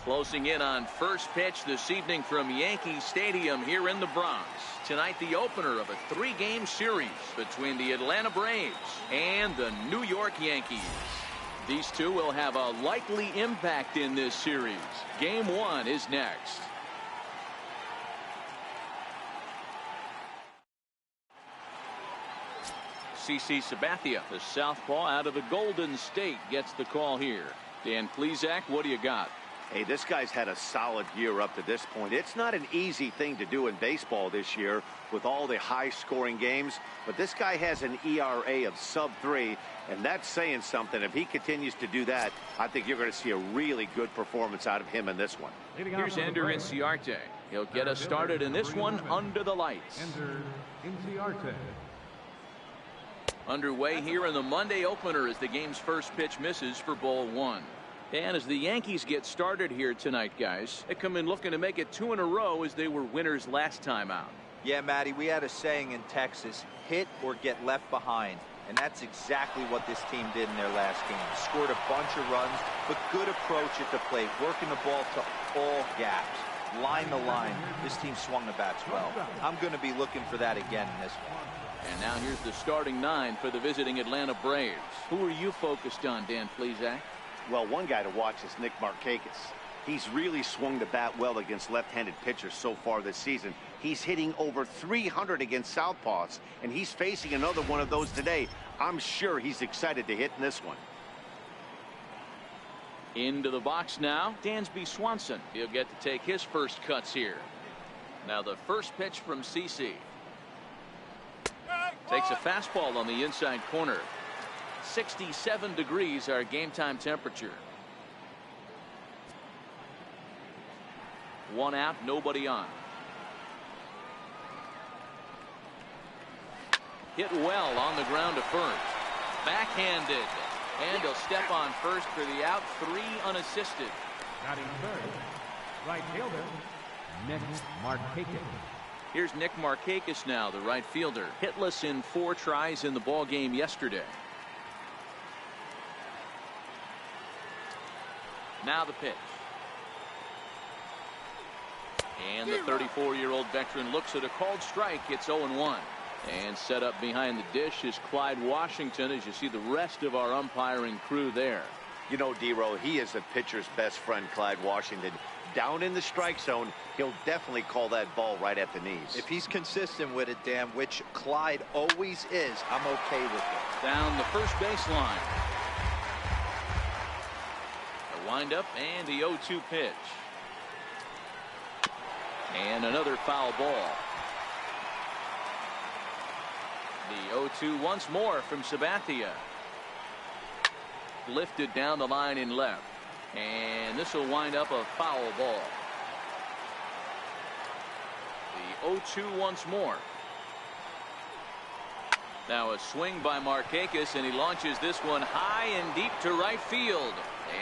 Closing in on first pitch this evening from Yankee Stadium here in the Bronx. Tonight, the opener of a three-game series between the Atlanta Braves and the New York Yankees. These two will have a likely impact in this series. Game one is next. CC Sabathia, the southpaw out of the Golden State, gets the call here. Dan Plesac, what do you got? Hey, this guy's had a solid year up to this point. It's not an easy thing to do in baseball this year with all the high-scoring games, but this guy has an ERA of sub-3, and that's saying something. If he continues to do that, I think you're going to see a really good performance out of him in this one. Here's Ender Inciarte. He'll get us started in this one under the lights. Ender Inciarte. Underway here in the Monday opener as the game's first pitch misses for ball one. And as the Yankees get started here tonight, guys, they come in looking to make it 2 in a row as they were winners last time out. Yeah, Matty, we had a saying in Texas, hit or get left behind. And that's exactly what this team did in their last game. Scored a bunch of runs, but good approach at the plate, working the ball to all gaps. Line to line, this team swung the bats well. I'm going to be looking for that again in this one. And now here's the starting 9 for the visiting Atlanta Braves. Who are you focused on, Dan Plesac? Well, one guy to watch is Nick Markakis. He's really swung the bat well against left-handed pitchers so far this season. He's hitting over 300 against southpaws, and he's facing another one of those today. I'm sure he's excited to hit in this one. Into the box now, Dansby Swanson. He'll get to take his first cuts here. Now the first pitch from CC. Takes a fastball on the inside corner. 67 degrees our game time temperature. 1 out, nobody on. Hit well on the ground to first. Backhanded. And he'll step on first for the out, 3 unassisted. Batting third, right fielder, Nick Markakis. Here's Nick Markakis now, the right fielder. Hitless in 4 tries in the ball game yesterday. Now the pitch. And the 34-year-old veteran looks at a called strike. It's 0-1. And set up behind the dish is Clyde Washington, as you see the rest of our umpiring crew there. You know, D-Row, he is a pitcher's best friend, Clyde Washington. Down in the strike zone, he'll definitely call that ball right at the knees. If he's consistent with it, Dan, which Clyde always is, I'm okay with it. Down the first baseline. A windup and the 0-2 pitch. And another foul ball. The 0-2 once more from Sabathia. Lifted down the line in left. And this will wind up a foul ball. The 0-2 once more. Now a swing by Markakis, and he launches this one high and deep to right field.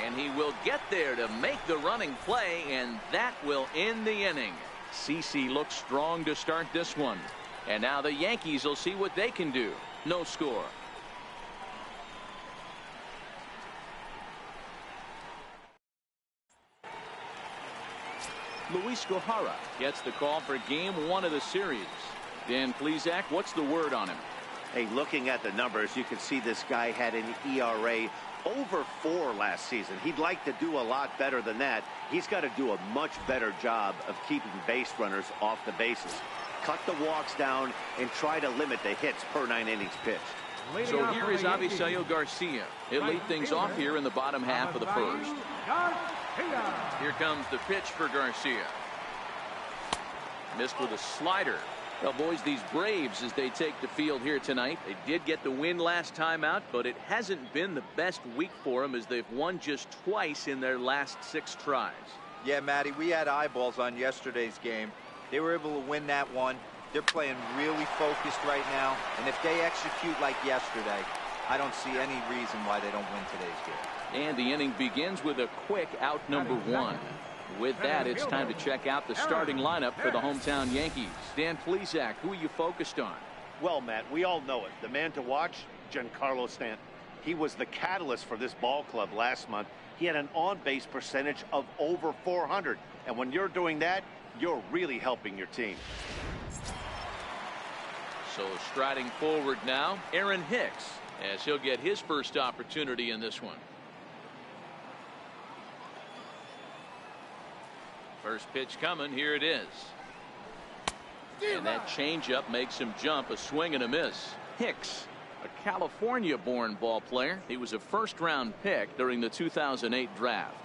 And he will get there to make the running play, and that will end the inning. CC looks strong to start this one. And now the Yankees will see what they can do. No score. Luis Gohara gets the call for game 1 of the series. Dan Plesac, what's the word on him? Hey, looking at the numbers, you can see this guy had an ERA over 4 last season. He'd like to do a lot better than that. He's got to do a much better job of keeping base runners off the bases. Cut the walks down and try to limit the hits per 9 innings pitched. So here is Avisail Garcia. He'll lead things off here in the bottom half of the first. Here comes the pitch for Garcia. Missed with a slider. Well, boys, these Braves, as they take the field here tonight, they did get the win last time out, but it hasn't been the best week for them as they've won just twice in their last 6 tries. Yeah, Matty, we had eyeballs on yesterday's game. They were able to win that one. They're playing really focused right now, and if they execute like yesterday, I don't see any reason why they don't win today's game. And the inning begins with a quick out number 1. With that, it's time to check out the starting lineup for the hometown Yankees. Dan Plesac, who are you focused on? Well, Matt, we all know it. The man to watch, Giancarlo Stanton. He was the catalyst for this ball club last month, he had an on-base percentage of over 400. And when you're doing that, you're really helping your team. So striding forward now, Aaron Hicks, as he'll get his first opportunity in this one. First pitch coming, here it is. And that changeup makes him jump, a swing and a miss. Hicks, a California-born ball player. He was a first-round pick during the 2008 draft.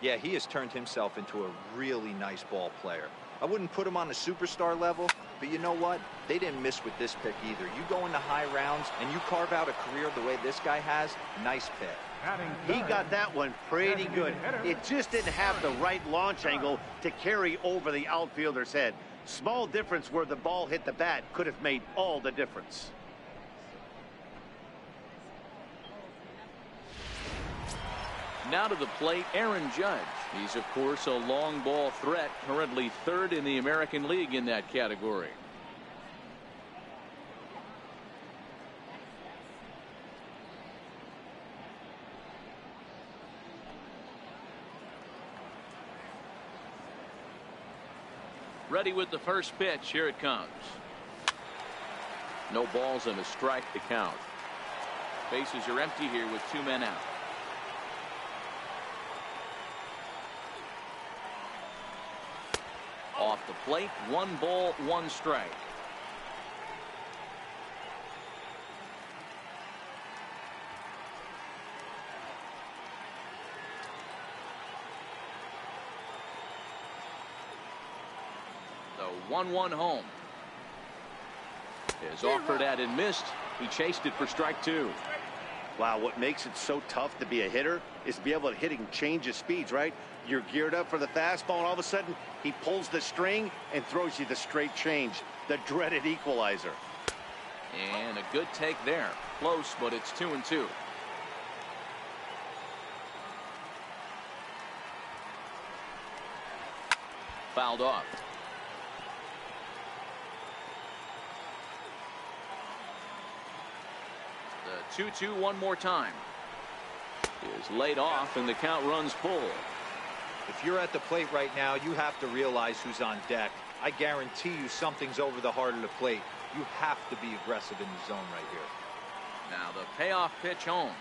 Yeah, he has turned himself into a really nice ball player. I wouldn't put him on a superstar level, but you know what? They didn't miss with this pick either. You go into high rounds and you carve out a career the way this guy has, nice pick. He got that one pretty good. It just didn't have the right launch angle to carry over the outfielder's head. Small difference where the ball hit the bat could have made all the difference. Now to the plate, Aaron Judge. He's, of course, a long ball threat, currently third in the American League in that category. Ready with the first pitch. Here it comes. No balls and a strike to count. Bases are empty here with 2 men out. Off the plate, 1 ball, 1 strike. The 1-1 home is offered at and missed. He chased it for strike 2. Wow, what makes it so tough to be a hitter is to be able to hitting change of speeds, right? You're geared up for the fastball, and all of a sudden he pulls the string and throws you the straight change, the dreaded equalizer. And a good take there. Close, but it's 2-2. Fouled off. The 2-2 one more time. Is laid off, and the count runs full. If you're at the plate right now, you have to realize who's on deck. I guarantee you something's over the heart of the plate. You have to be aggressive in the zone right here. Now the payoff pitch home.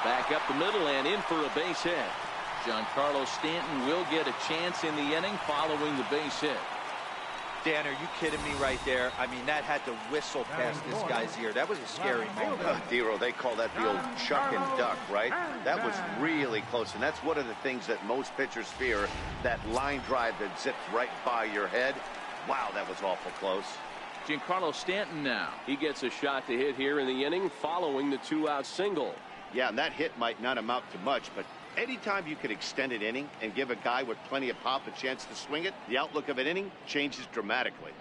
Back up the middle and in for a base hit. Giancarlo Stanton will get a chance in the inning following the base hit. Dan, are you kidding me right there? I mean, that had to whistle past this guy's ear. That was a scary moment. Dero, they call that the old chuck and duck, right? That was really close, and that's one of the things that most pitchers fear, that line drive that zipped right by your head. Wow, that was awful close. Giancarlo Stanton now. He gets a shot to hit here in the inning following the 2-out single. Yeah, and that hit might not amount to much, but anytime you can extend an inning and give a guy with plenty of pop a chance to swing it, the outlook of an inning changes dramatically.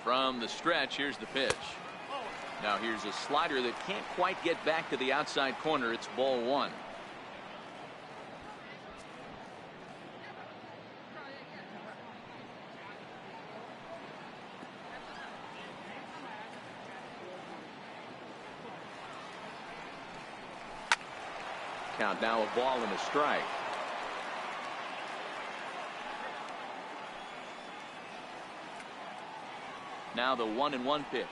From the stretch, here's the pitch. Now here's a slider that can't quite get back to the outside corner. It's ball 1. Count now, a ball and a strike. Now the 1-1 pitch.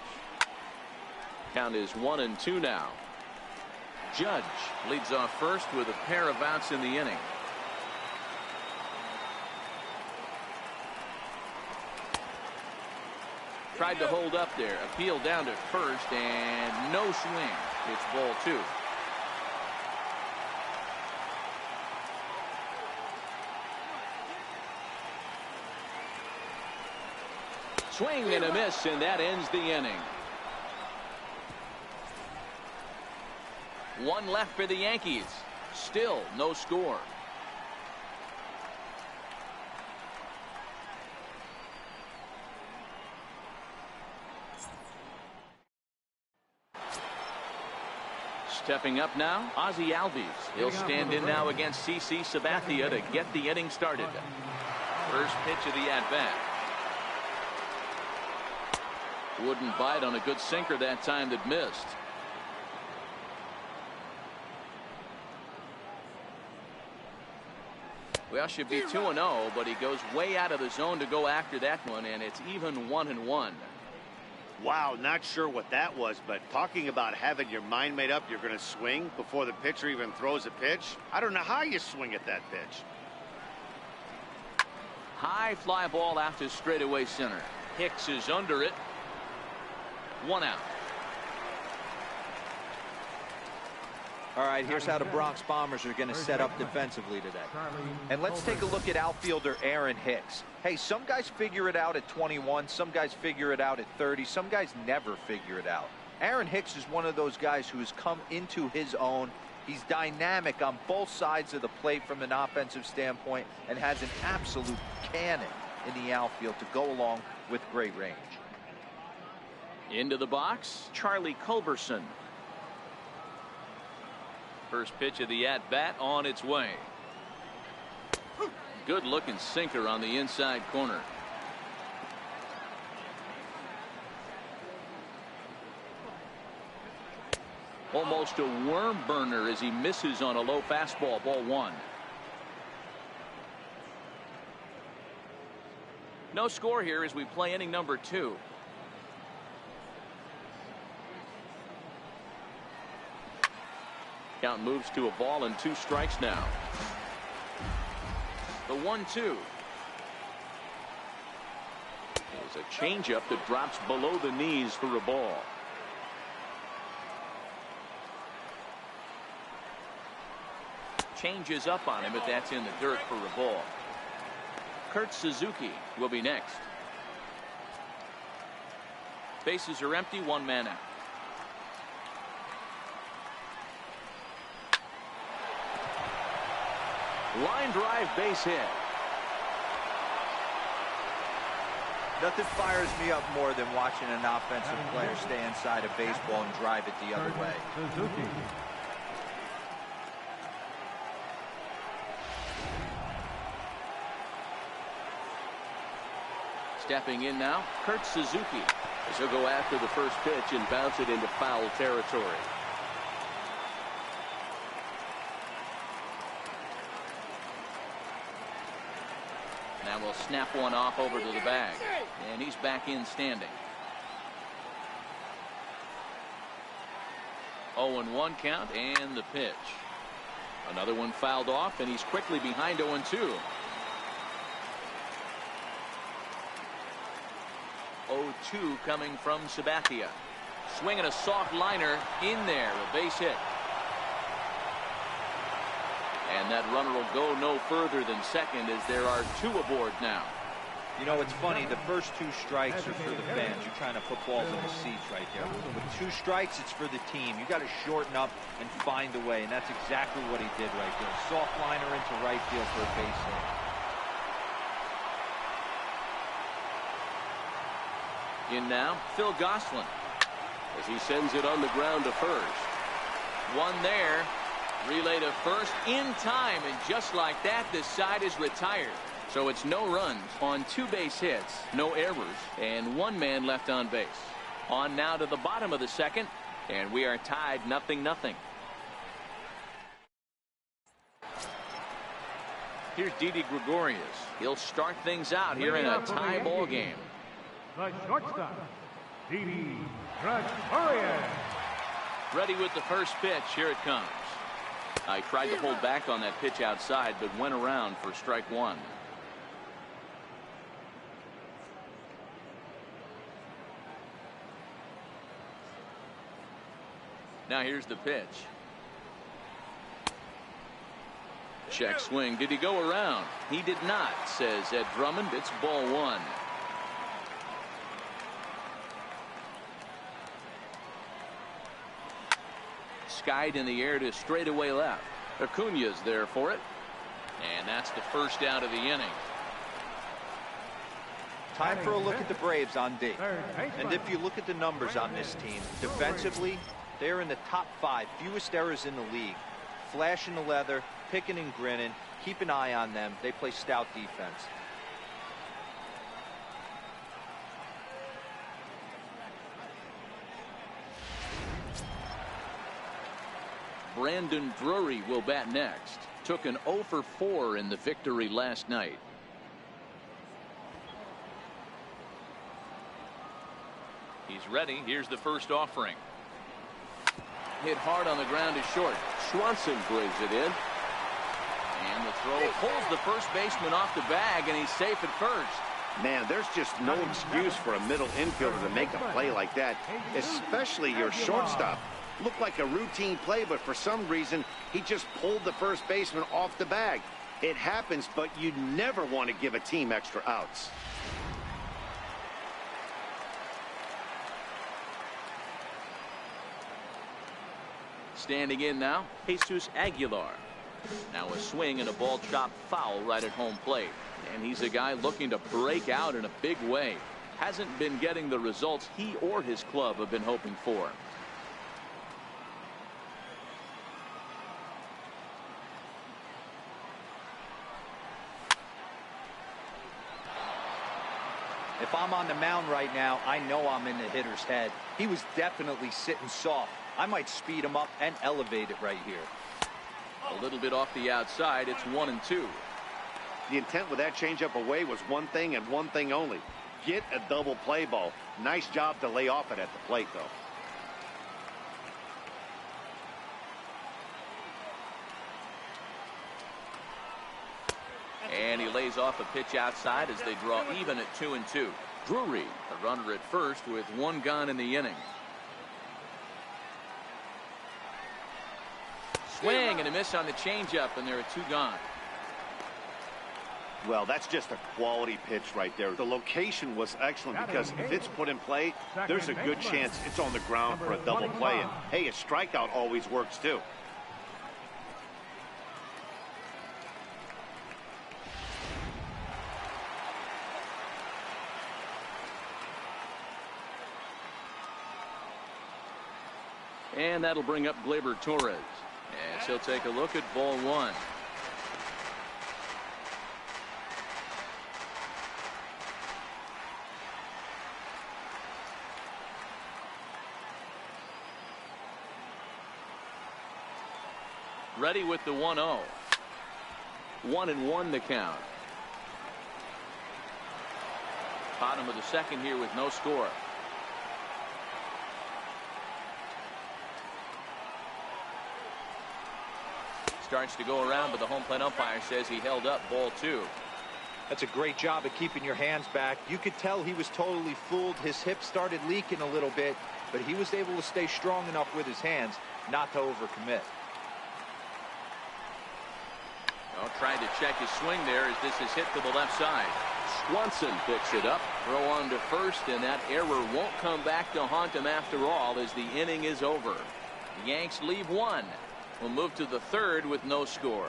Count is 1-2 now. Judge leads off first with a pair of outs in the inning. Tried to hold up there. Appeal down to first and no swing. It's ball 2. Swing and a miss, and that ends the inning. 1 left for the Yankees. Still no score. Stepping up now, Ozzie Albies. He'll stand in now against CC Sabathia to get the inning started. First pitch of the at-bat. Wouldn't bite on a good sinker that time that missed. Well, should be 2-0, but he goes way out of the zone to go after that one, and it's even 1-1. Wow, not sure what that was, but talking about having your mind made up you're going to swing before the pitcher even throws a pitch. I don't know how you swing at that pitch. High fly ball out to straightaway center. Hicks is under it. 1 out. All right, here's how the Bronx Bombers are going to set up defensively today. And let's take a look at outfielder Aaron Hicks. Hey, some guys figure it out at 21, some guys figure it out at 30, some guys never figure it out. Aaron Hicks is one of those guys who has come into his own. He's dynamic on both sides of the plate from an offensive standpoint and has an absolute cannon in the outfield to go along with great range. Into the box, Charlie Culberson. First pitch of the at-bat on its way. Good looking sinker on the inside corner. Almost a worm burner as he misses on a low fastball. Ball 1. No score here as we play inning number 2. Count moves to a ball and 2 strikes now. The 1-2 is a changeup that drops below the knees for a ball. Changes up on him, but that's in the dirt for a ball. Kurt Suzuki will be next. Bases are empty, 1 man out. Line drive, base hit. Nothing fires me up more than watching an offensive player stay inside a baseball and drive it the other way. Stepping in now, Kurt Suzuki. As he'll go after the first pitch and bounce it into foul territory. Now we'll snap one off over to the bag. And he's back in standing. 0-1 count and the pitch. Another one fouled off, and he's quickly behind 0-2. 0-2 coming from Sabathia. Swinging a soft liner in there. A base hit. And that runner will go no further than second as there are 2 aboard now. You know, it's funny. The first 2 strikes are for the fans. You're trying to put balls in the seats right there. With 2 strikes, it's for the team. You got to shorten up and find a way, and that's exactly what he did right there. Soft liner into right field for a base hit. In now, Phil Gosselin, as he sends it on the ground to first. One there. Relay to first in time, and just like that, the side is retired. So it's no runs on 2 base hits, no errors, and 1 man left on base. On now to the bottom of the second, and we are tied 0-0. Here's Didi Gregorius. He'll start things out here in a tie ball game. The shortstop, Didi Gregorius. Ready with the first pitch. Here it comes. I tried to hold back on that pitch outside, but went around for strike 1. Now here's the pitch. Check swing. Did he go around? He did not, says Ed Drummond. It's ball 1. Skied in the air to straightaway left. Acuna's there for it. And that's the first out of the inning. Time for a look at the Braves on D. And if you look at the numbers on this team, defensively, they're in the top 5, fewest errors in the league. Flashing the leather, picking and grinning. Keep an eye on them. They play stout defense. Brandon Drury will bat next. Took an 0 for 4 in the victory last night. He's ready. Here's the first offering. Hit hard on the ground is short. Swanson brings it in. And the throw pulls the first baseman off the bag, and he's safe at first. Man, there's just no excuse for a middle infielder to make a play like that, especially your shortstop. Looked like a routine play, but for some reason, he just pulled the first baseman off the bag. It happens, but you never want to give a team extra outs. Standing in now, Jesus Aguilar. Now a swing and a ball chopped foul right at home plate. And he's a guy looking to break out in a big way. Hasn't been getting the results he or his club have been hoping for. If I'm on the mound right now, I know I'm in the hitter's head. He was definitely sitting soft. I might speed him up and elevate it right here. A little bit off the outside. It's 1-2. The intent with that changeup away was one thing and one thing only. Get a double play ball. Nice job to lay off it at the plate, though. And he lays off a pitch outside as they draw even at 2-2. Drury, a runner at first with one gone in the inning. Swing and a miss on the changeup, and there are two gone. Well, that's just a quality pitch right there. The location was excellent because if it's put in play, there's a good chance it's on the ground for a double play. And hey, a strikeout always works too. And that'll bring up Gleyber Torres. As he'll take a look at ball one. Ready with the 1-0. 1-1 the count. Bottom of the second here with no score. Starts to go around, but the home plate umpire says he held up ball two. That's a great job of keeping your hands back. You could tell he was totally fooled. His hip started leaking a little bit, but he was able to stay strong enough with his hands not to overcommit. Well, trying to check his swing there as this is hit to the left side. Swanson picks it up. Throw on to first, and that error won't come back to haunt him after all as the inning is over. The Yanks leave one. We'll move to the third with no score.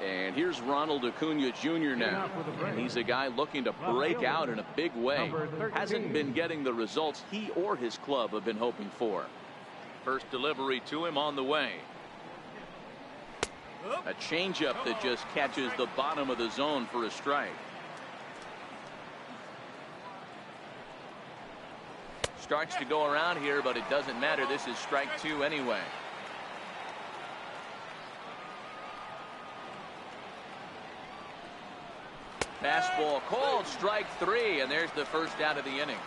And here's Ronald Acuna Jr. now. And he's a guy looking to break out in a big way. Hasn't been getting the results he or his club have been hoping for. First delivery to him on the way. A changeup that just catches the bottom of the zone for a strike. Starts to go around here, but it doesn't matter. This is strike two anyway. Fastball called, strike three, and there's the first out of the inning.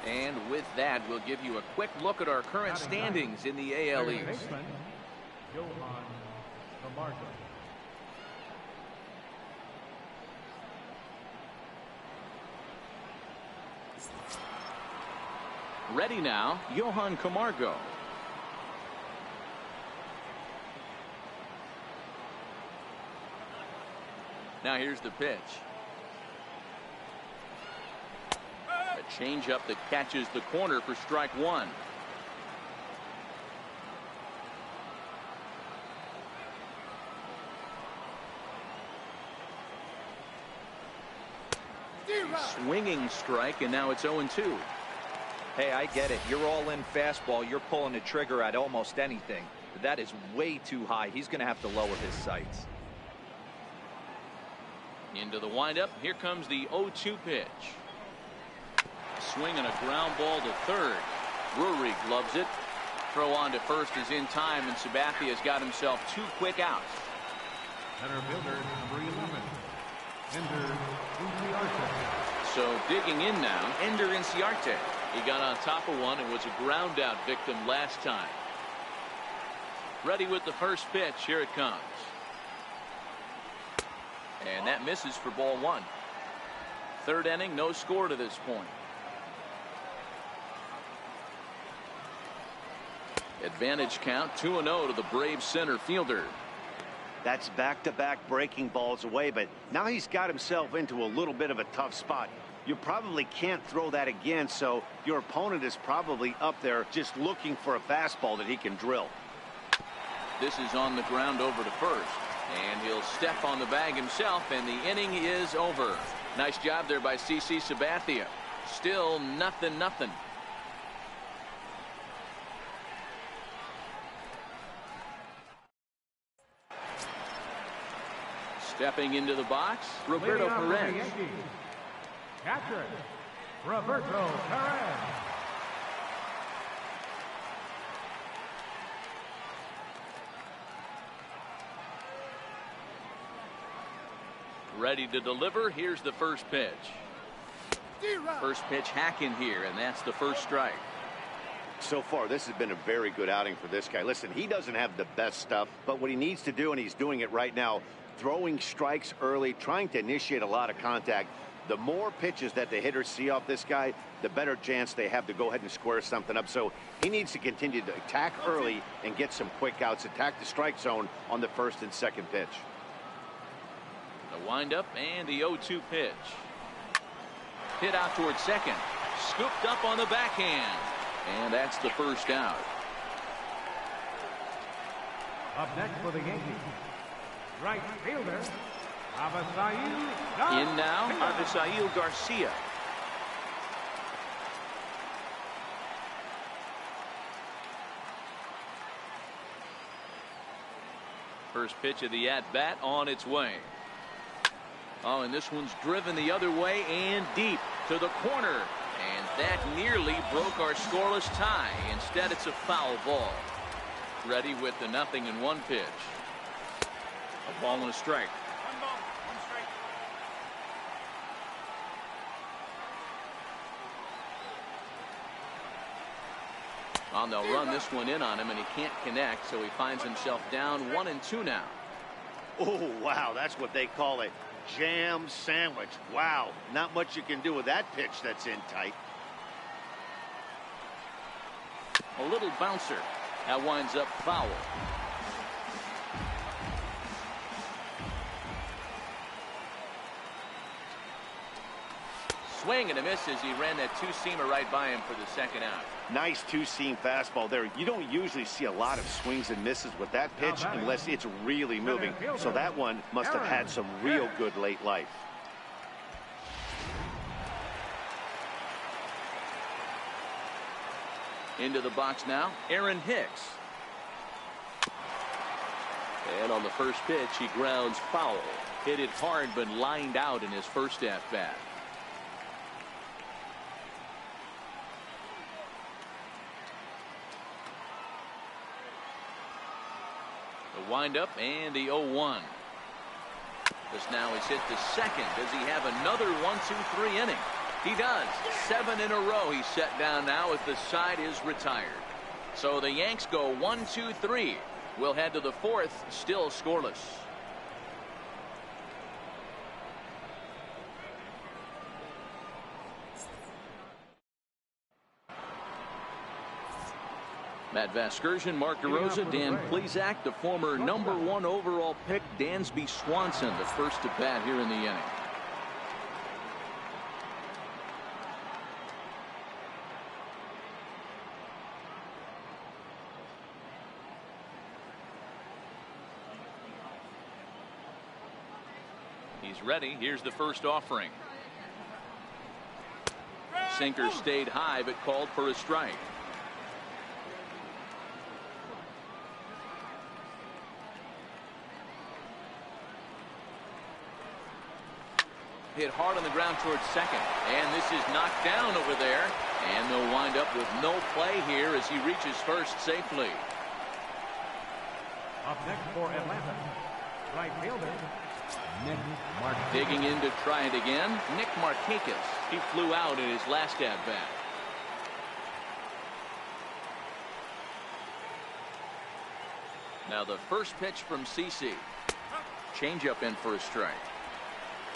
And with that, we'll give you a quick look at our current standings in the AL East. Ready now, Johan Camargo. Now here's the pitch. A changeup that catches the corner for strike one. Swinging strike, and now it's 0-2. Hey, I get it. You're all in fastball. You're pulling the trigger at almost anything. But that is way too high. He's going to have to lower his sights. Into the windup. Here comes the 0-2 pitch. swing and a ground ball to third. Drury gloves it. Throw on to first is in time, and Sabathia's got himself 2 quick outs. Center fielder, number 11, Ender Inciarte. So digging in now, Ender Inciarte. He got on top of one and was a ground out victim last time. Ready with the first pitch. Here it comes. And that misses for ball 1. Third inning, no score to this point. Advantage count 2-0 to the Braves center fielder. That's back-to-back breaking balls away, but now he's got himself into a little bit of a tough spot. You probably can't throw that again, so your opponent is probably up there just looking for a fastball that he can drill. This is on the ground over to first, and he'll step on the bag himself, and the inning is over. Nice job there by CC Sabathia. Still nothing. Stepping into the box, Roberto Perez. Catcher, Roberto Perez. Ready to deliver. Here's the first pitch. First pitch hack in here, and that's the first strike. So far, this has been a very good outing for this guy. Listen, he doesn't have the best stuff, but what he needs to do, and he's doing it right now, throwing strikes early, trying to initiate a lot of contact. The more pitches that the hitters see off this guy, the better chance they have to go ahead and square something up. So he needs to continue to attack early and get some quick outs, attack the strike zone on the first and second pitch. The windup and the 0-2 pitch. Hit out towards second. Scooped up on the backhand. And that's the first out. Up next for the Yankees, right fielder, Avisail Garcia. In now, Avisail Garcia. First pitch of the at-bat on its way. Oh, and this one's driven the other way and deep to the corner. And that nearly broke our scoreless tie. Instead, it's a foul ball. Ready with the 0-1 pitch. A ball and a strike. 1 ball, 1 strike. Oh, they'll run this one in on him, and he can't connect, so he finds himself down 1-2 now. Oh, wow, that's what they call a jam sandwich. Wow, not much you can do with that pitch that's in tight. A little bouncer. That winds up foul. Swing and a miss as he ran that two-seamer right by him for the second out. Nice two-seam fastball there. You don't usually see a lot of swings and misses with that pitch unless it's really moving. So that one must have had some real good late life. Into the box now, Aaron Hicks. And on the first pitch, he grounds foul. Hit it hard, but lined out in his first at-bat. The windup and the 0-1. This now is hit to second. Does he have another 1-2-3 inning? He does. 7 in a row he's set down now as the side is retired. So the Yanks go 1-2-3. We'll head to the fourth, still scoreless. Matt Vasgersian, Mark DeRosa, Dan Plesac, the former #1 overall pick, Dansby Swanson, the first to bat here in the inning. He's ready. Here's the first offering. Sinker stayed high, but called for a strike. hit hard on the ground towards second. And this is knocked down over there. And they'll wind up with no play here as he reaches first safely. Up next for Atlanta, right fielder, Nick Markakis. Digging in to try it again, Nick Markakis. He flew out in his last at-bat. Now the first pitch from CC. Changeup in for a strike.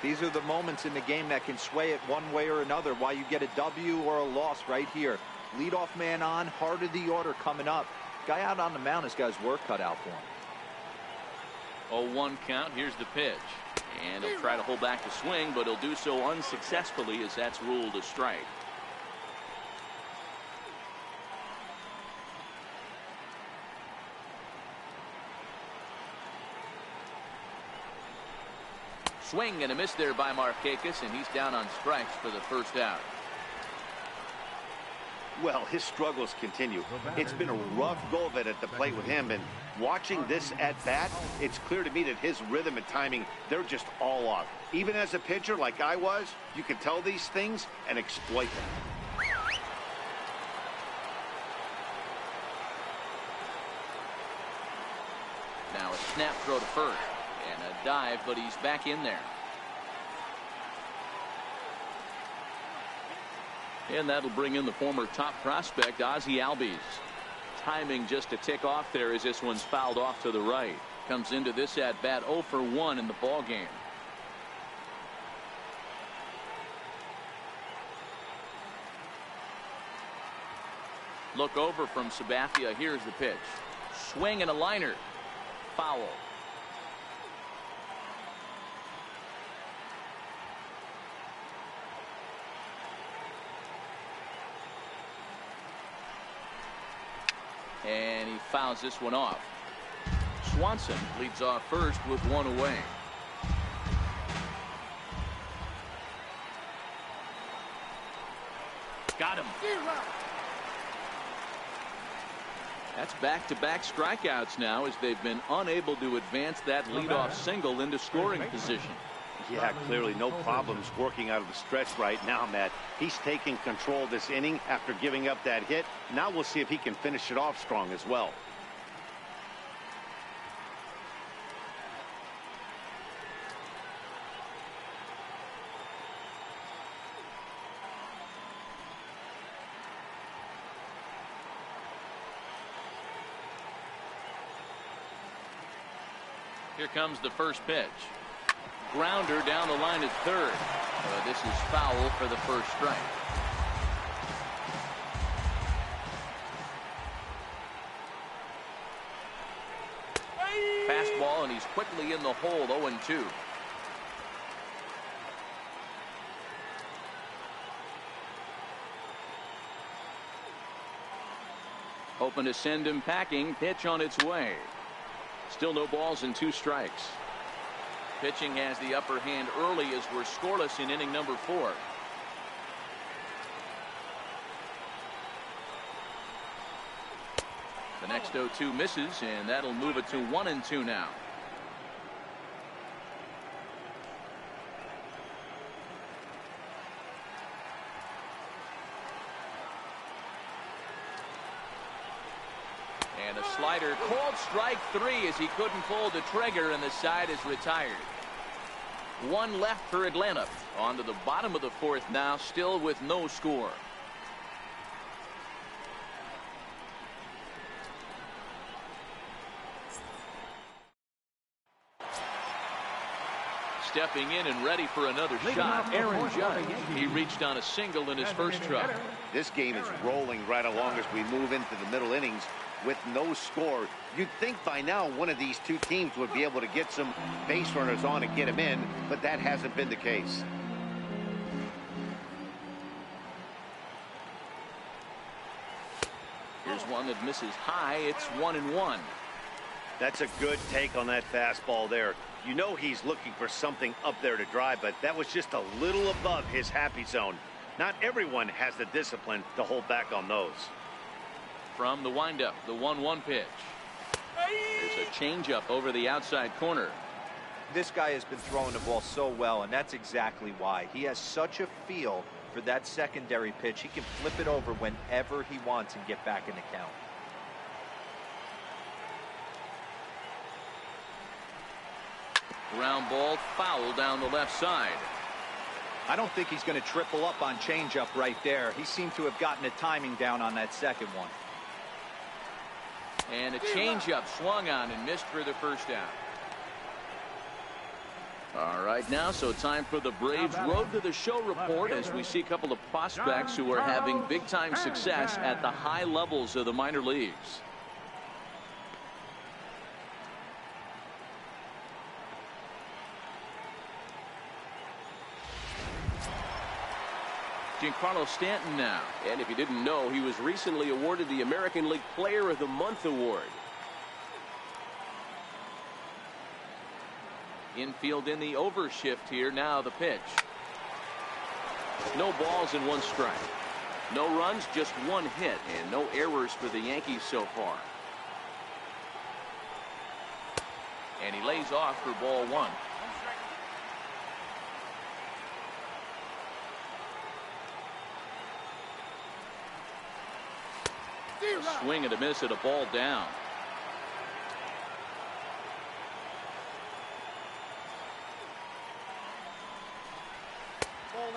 These are the moments in the game that can sway it one way or another, why you get a W or a loss right here. Leadoff man on, heart of the order coming up. Guy out on the mound has got his work cut out for him. 0-1 count. Here's the pitch. And he'll try to hold back the swing, but he'll do so unsuccessfully as that's ruled a strike. Swing and a miss there by Markakis, and he's down on strikes for the first out. Well, his struggles continue. It's been a rough go of it at the plate with him, and watching this at-bat, it's clear to me that his rhythm and timing, they're just all off. Even as a pitcher like I was, you can tell these things and exploit them. Now a snap throw to first, and a dive, but he's back in there. And that'll bring in the former top prospect, Ozzie Albies. Timing just a tick off there as this one's fouled off to the right. Comes into this at-bat 0 for 1 in the ball game. Look over from Sabathia. Here's the pitch. Swing and a liner. Foul. And he fouls this one off. Swanson leads off first with one away. Got him. That's back-to-back strikeouts now as they've been unable to advance that leadoff single into scoring position. Yeah, clearly no problems working out of the stretch right now, Matt. He's taking control of this inning after giving up that hit. Now we'll see if he can finish it off strong as well. Here comes the first pitch. Grounder down the line at third. This is foul for the first strike. Fastball, and he's quickly in the hole. 0-2. Hoping to send him packing. Pitch on its way. Still no balls and 2 strikes. Pitching has the upper hand early as we're scoreless in inning number 4. The next 0-2 misses, and that'll move it to 1-2 now. And a slider, called strike 3 as he couldn't pull the trigger, and the side is retired. 1 left for Atlanta. On to the bottom of the 4th now, still with no score. Stepping in and ready for another shot, Aaron Judge. He reached on a single in his first try. This game is rolling right along as we move into the middle innings with no score. You'd think by now one of these two teams would be able to get some base runners on and get them in, but that hasn't been the case. Here's one that misses high. It's 1-1. That's a good take on that fastball there. You know he's looking for something up there to drive, but that was just a little above his happy zone. Not everyone has the discipline to hold back on those. From the windup, the 1-1 pitch. There's a changeup over the outside corner. This guy has been throwing the ball so well, and that's exactly why. He has such a feel for that secondary pitch. He can flip it over whenever he wants and get back in the count. Ground ball, foul down the left side. I don't think he's going to triple up on changeup right there. He seemed to have gotten the timing down on that second one. And a changeup swung on and missed for the first out. All right, now, so time for the Braves Road to the Show report as we see a couple of prospects who are having big-time success at the high levels of the minor leagues. Giancarlo Stanton now. And if you didn't know, he was recently awarded the American League Player of the Month award. Infield in the overshift here. Now the pitch. No balls and one strike. No runs, just one hit, and no errors for the Yankees so far. And he lays off for ball one. A swing and a miss at a ball down.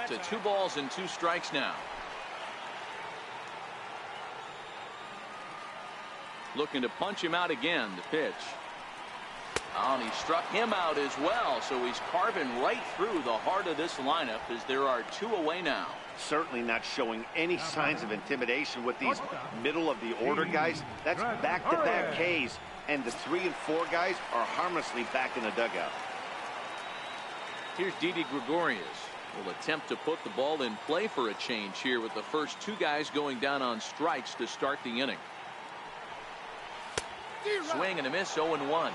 To 2 balls and 2 strikes now. Looking to punch him out again. The pitch. Oh, and he struck him out as well. So he's carving right through the heart of this lineup as there are 2 away now. Certainly not showing any signs of intimidation with these middle of the order guys. That's back-to-back Ks, and the 3 and 4 guys are harmlessly back in the dugout. Here's Didi Gregorius. Will attempt to put the ball in play for a change here with the first 2 guys going down on strikes to start the inning. Swing and a miss, 0-1.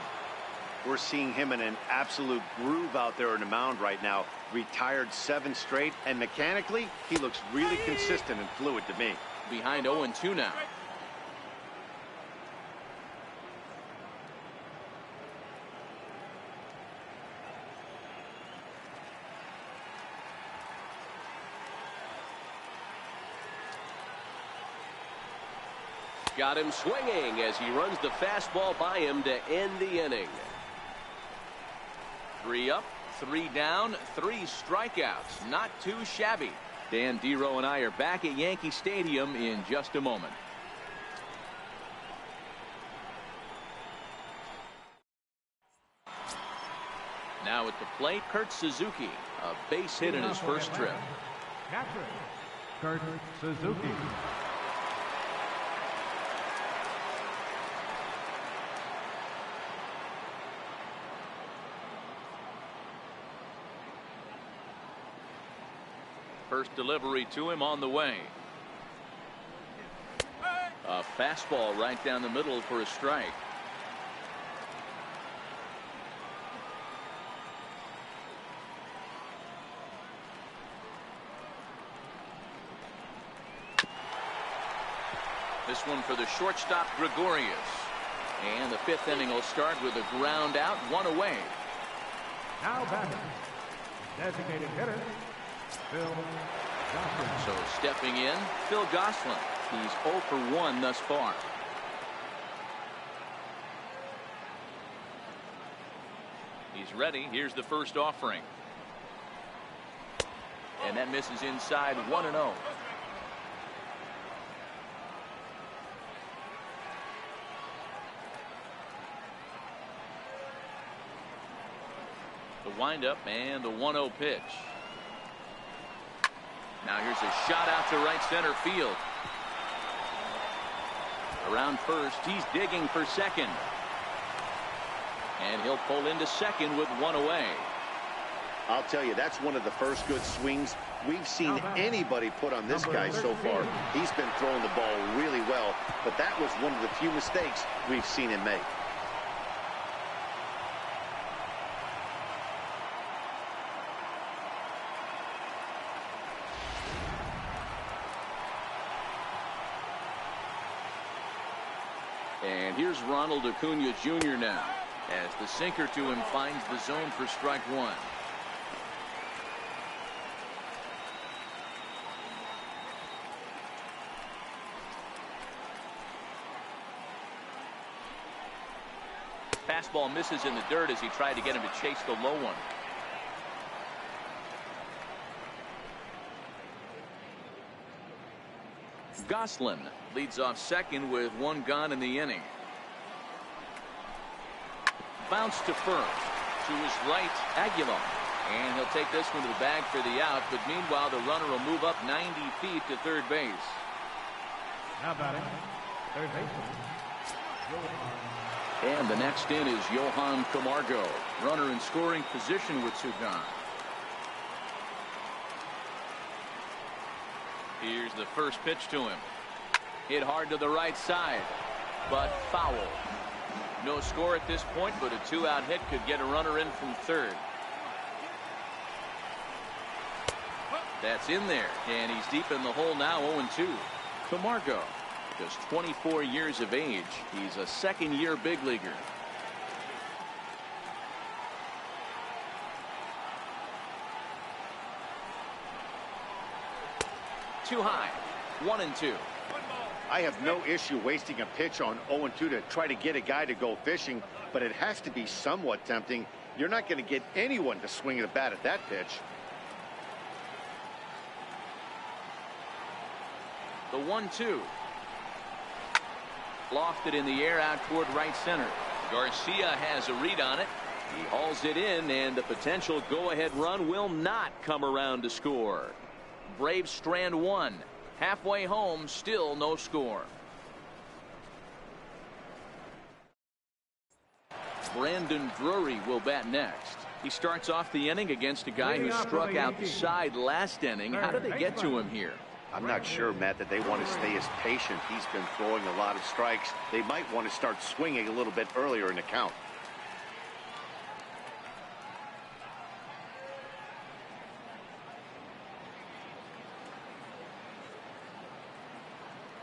We're seeing him in an absolute groove out there on the mound right now. Retired 7 straight, and mechanically, he looks really consistent and fluid to me. Behind 0-2 now. Got him swinging as he runs the fastball by him to end the inning. 3 up, 3 down, 3 strikeouts. Not too shabby. Dan Dero and I are back at Yankee Stadium in just a moment. Now at the plate, Kurt Suzuki. A base hit in his first trip. Catcher, Kurt Suzuki. First delivery to him on the way. A fastball right down the middle for a strike. This one for the shortstop, Gregorius. And the 5th inning will start with a ground out, 1 away. Now batting, designated hitter, Phil Gosselin. So stepping in, Phil Gosselin. He's 0 for 1 thus far. He's ready. Here's the first offering. And that misses inside, 1-0. The windup and the 1-0 pitch. Now here's a shot out to right center field. Around first, he's digging for second. And he'll pull into second with 1 away. I'll tell you, that's one of the first good swings we've seen anybody put on this guy so far. He's been throwing the ball really well, but that was one of the few mistakes we've seen him make. And here's Ronald Acuna Jr. now. as the sinker to him finds the zone for strike one. Fastball misses in the dirt as he tried to get him to chase the low one. Goslin leads off second with one gone in the inning. Bounce to first. To his right, Aguilar. And he'll take this one to the bag for the out, but meanwhile the runner will move up 90 feet to third base. Now batting, third baseman. And the next in is Johan Camargo. Runner in scoring position with two gone. Here's the first pitch to him. Hit hard to the right side, but foul. No score at this point, but a two-out hit could get a runner in from third. That's in there, and he's deep in the hole now, 0-2. Camargo, just 24 years of age. He's a second-year big leaguer. Too high, 1-2. I have no issue wasting a pitch on 0-2 to try to get a guy to go fishing, but it has to be somewhat tempting. You're not going to get anyone to swing the bat at that pitch. The 1-2. Lofted in the air out toward right center. Garcia has a read on it. He hauls it in, and the potential go-ahead run will not come around to score. Braves strand one. Halfway home, still no score. Brandon Drury will bat next. He starts off the inning against a guy who struck out the side last inning. How did they get to him here? I'm not sure, Matt, that they want to stay as patient. He's been throwing a lot of strikes. They might want to start swinging a little bit earlier in the count.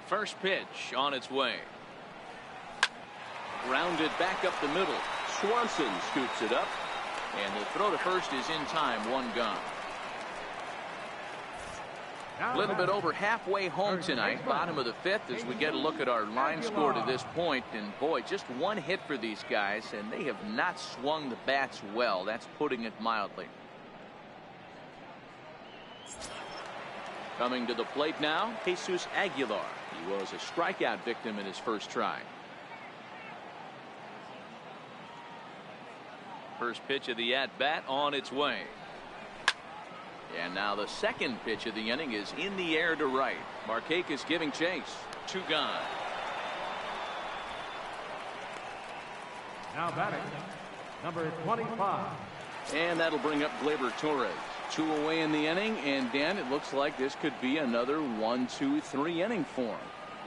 First pitch on its way. Grounded back up the middle. Swanson scoops it up, and the throw to first is in time, one gone. A little bit over halfway home tonight, bottom of the fifth, as we get a look at our line score to this point. And boy, just one hit for these guys, and they have not swung the bats well. That's putting it mildly. Coming to the plate now, Jesus Aguilar. He was a strikeout victim in his first try. First pitch of the at-bat on its way. And now the second pitch of the inning is in the air to right. Markakis giving chase. Two gone. Now batting, number 25. And that'll bring up Gleyber Torres. Two away in the inning, and Dan, it looks like this could be another 1-2-3 inning for him.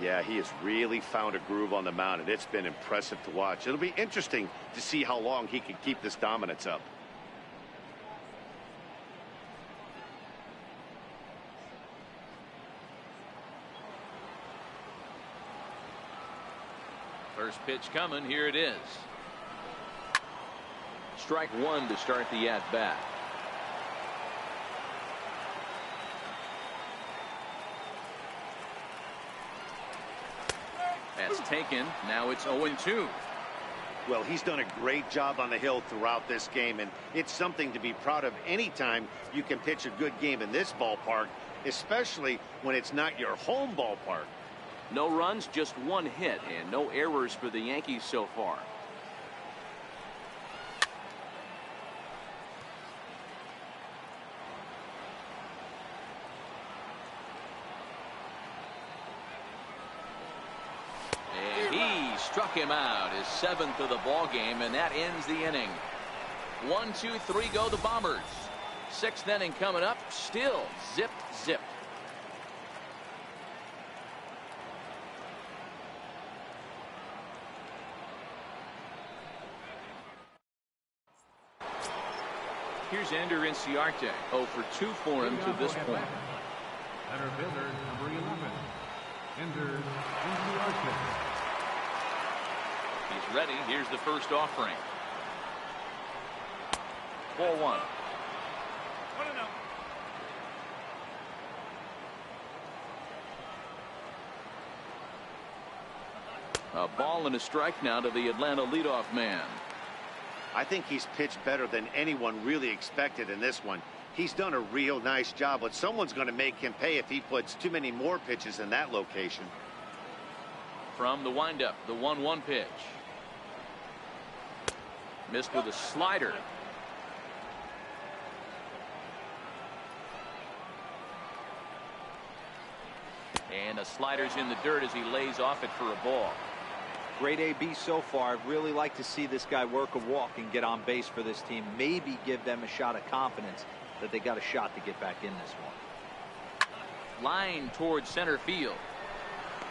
Yeah, he has really found a groove on the mound, and it's been impressive to watch. It'll be interesting to see how long he can keep this dominance up. First pitch coming. Here it is. Strike one to start the at-bat. That's taken. Now it's 0-2. Well, he's done a great job on the hill throughout this game, and it's something to be proud of anytime you can pitch a good game in this ballpark, especially when it's not your home ballpark. No runs, just one hit, and no errors for the Yankees so far. Struck him out, his seventh of the ball game, and that ends the inning. 1, 2, 3 go the Bombers. Sixth inning coming up, still zip. Here's Ender Inciarte, 0 for 2 for him to this point. Center fielder, number 11, Ender Inciarte. He's ready. Here's the first offering. Ball one. A ball and a strike now to the Atlanta leadoff man. I think he's pitched better than anyone really expected in this one. He's done a real nice job, but someone's going to make him pay if he puts too many more pitches in that location. From the windup, the 1-1 pitch. Missed with a slider. And the slider's in the dirt as he lays off it for a ball. Great AB so far. I'd really like to see this guy work a walk and get on base for this team. Maybe give them a shot of confidence that they got a shot to get back in this one. Line towards center field.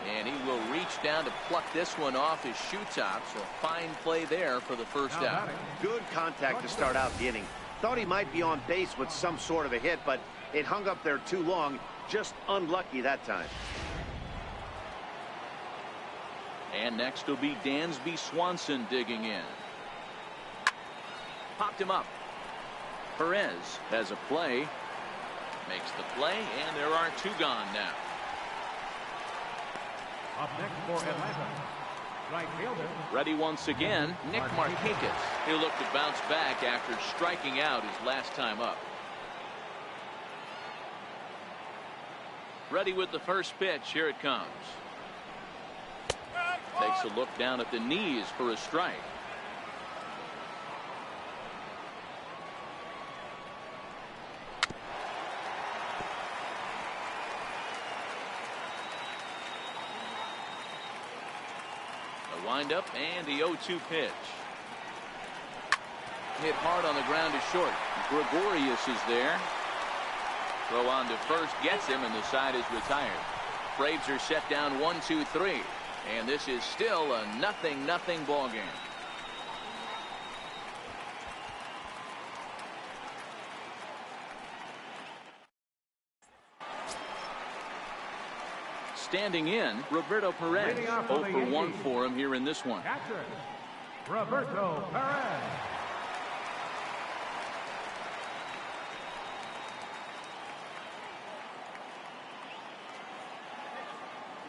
And he will reach down to pluck this one off his shoe top. So fine play there for the first out. Good contact to start out the inning. Thought he might be on base with some sort of a hit, but it hung up there too long. Just unlucky that time. And next will be Dansby Swanson digging in. Popped him up. Perez has a play. Makes the play, and there are two gone now. Up next for Atlanta, right fielder. Ready once again, Nick Markakis. He'll look to bounce back after striking out his last time up. Ready with the first pitch. Here it comes. Takes a look down at the knees for a strike. The windup and the 0-2 pitch. Hit hard on the ground to short. Gregorius is there. Throw on to first gets him, and the side is retired. Braves are set down 1-2-3. And this is still a 0-0 ball game. Standing in, Roberto Perez. 0 for 1 for him here in this one. Catcher, Roberto Perez.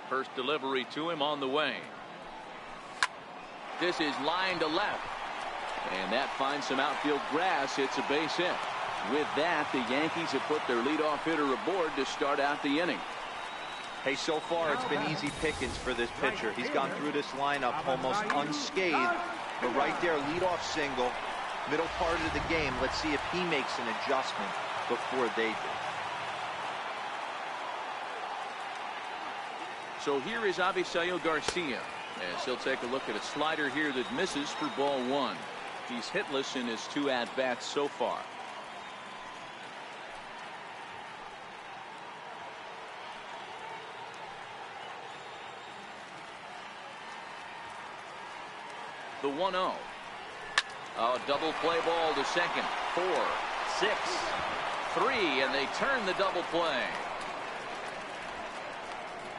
First delivery to him on the way. This is line to left. And that finds some outfield grass. It's a base hit. With that, the Yankees have put their leadoff hitter aboard to start out the inning. Hey, so far it's been easy pickings for this pitcher. He's gone through this lineup almost unscathed. But right there, leadoff single, middle part of the game. Let's see if he makes an adjustment before they do. So here is Avisail Garcia, as he'll take a look at a slider here that misses for ball one. He's hitless in his 2 at-bats so far. The 1-0. Oh, double play ball to second. 4, 6, 3, and they turn the double play.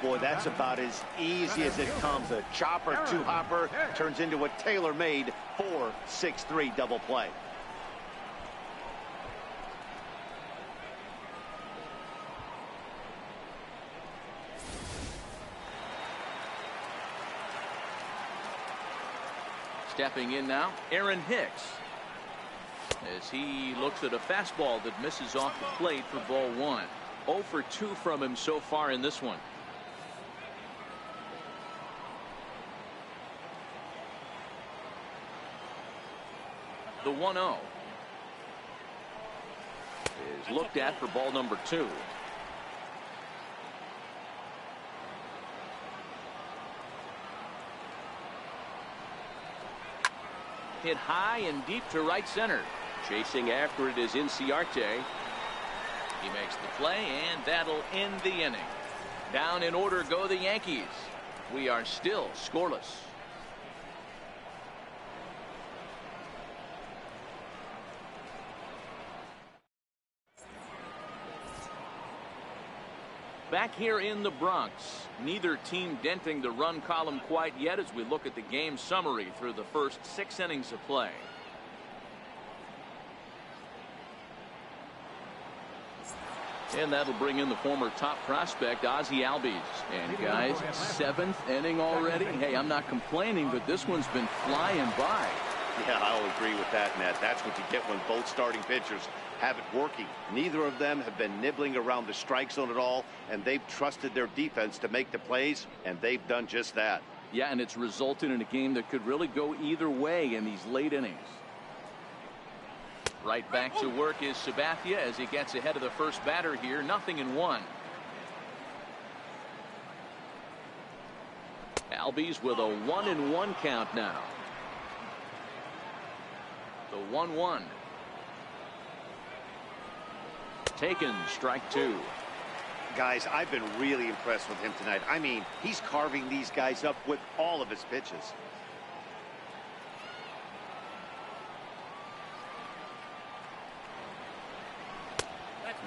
Boy, that's about as easy as it comes. A chopper, 2-hopper turns into a tailor-made 4-6-3 double play. Stepping in now, Aaron Hicks, as he looks at a fastball that misses off the plate for ball one. 0 for 2 from him so far in this one. The 1-0 is looked at for ball number 2. Hit high and deep to right center. Chasing after it is Inciarte. He makes the play, and that'll end the inning. Down in order go the Yankees. We are still scoreless. Back here in the Bronx, neither team denting the run column quite yet as we look at the game summary through the first 6 innings of play. And that'll bring in the former top prospect, Ozzie Albies. And guys, 7th inning already. Hey, I'm not complaining, but this one's been flying by. Yeah, I'll agree with that, Nat. That's what you get when both starting pitchers have it working. Neither of them have been nibbling around the strike zone at all, and they've trusted their defense to make the plays, and they've done just that. Yeah, and it's resulted in a game that could really go either way in these late innings. Right back to work is Sabathia as he gets ahead of the first batter here. 0-1. Albies with a 1-1 count now. The 1-1. Taken, strike 2. Guys, I've been really impressed with him tonight. I mean, he's carving these guys up with all of his pitches.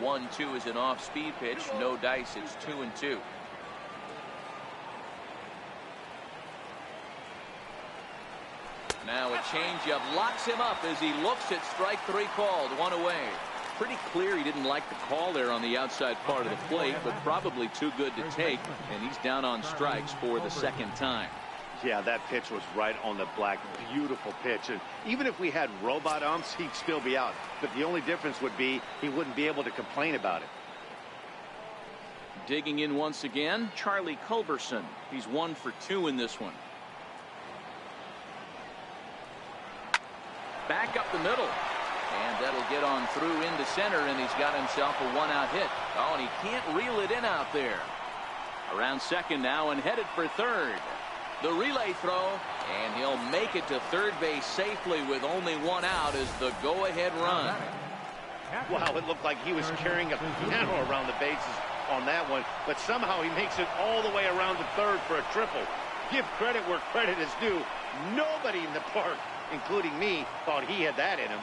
1-2 is an off-speed pitch. No dice. It's 2-2. Now a changeup locks him up as he looks at strike 3 called. 1 away. Pretty clear he didn't like the call there on the outside part of the plate, but probably too good to take, and he's down on strikes for the second time. Yeah, that pitch was right on the black. Beautiful pitch. And even if we had robot umps, he'd still be out. But the only difference would be he wouldn't be able to complain about it. Digging in once again, Charlie Culberson. He's 1 for 2 in this one. Back up the middle. And that'll get on through into center, and he's got himself a 1-out hit. Oh, and he can't reel it in out there. Around second now and headed for third. The relay throw, and he'll make it to third base safely with only 1 out as the go-ahead run. Wow, it looked like he was carrying a piano around the bases on that one, but somehow he makes it all the way around to third for a triple. Give credit where credit is due. Nobody in the park, including me, thought he had that in him.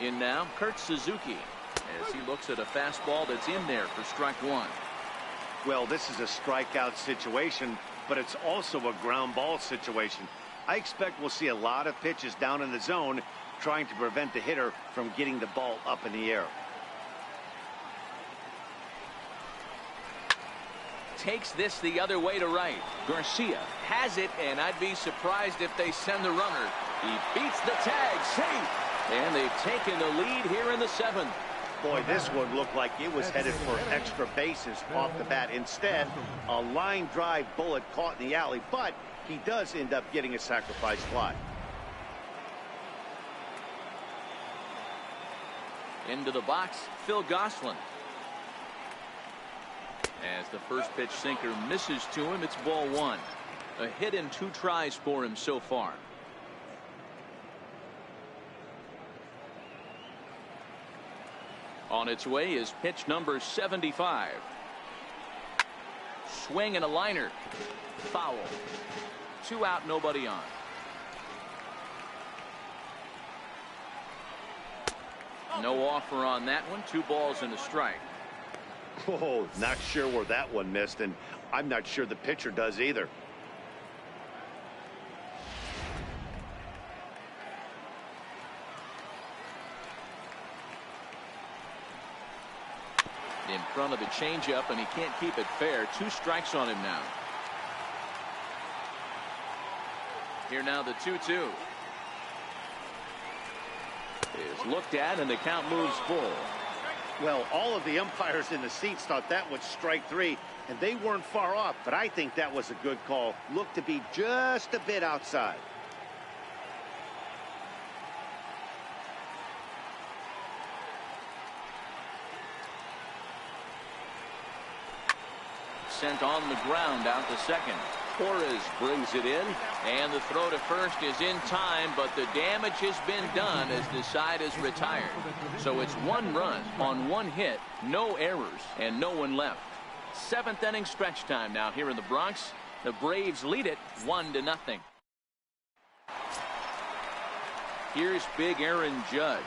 In now, Kurt Suzuki, as he looks at a fastball that's in there for strike 1. Well, this is a strikeout situation, but it's also a ground ball situation. I expect we'll see a lot of pitches down in the zone trying to prevent the hitter from getting the ball up in the air. Takes this the other way to right. Garcia has it, and I'd be surprised if they send the runner. He beats the tag, safe. And they've taken the lead here in the 7th. Boy, this one looked like it was headed for extra bases off the bat. Instead, a line drive bullet caught in the alley, but he does end up getting a sacrifice fly. Into the box, Phil Gosselin. As the first pitch sinker misses to him, it's ball 1. A hit in 2 tries for him so far. On its way is pitch number 75. Swing and a liner. Foul. 2 out, nobody on. No offer on that one. 2 balls and a strike. Oh, not sure where that one missed, and I'm not sure the pitcher does either. In front of the changeup, and he can't keep it fair. 2 strikes on him now. Here now the 2-2. Is looked at, and the count moves full. Well, all of the umpires in the seats thought that was strike 3, and they weren't far off, but I think that was a good call. Looked to be just a bit outside. Sent on the ground out to second. Torres brings it in, and the throw to first is in time, but the damage has been done as the side is retired. So it's 1 run on 1 hit, no errors, and no one left. 7th inning stretch time now here in the Bronx. The Braves lead it 1-0. Here's big Aaron Judge.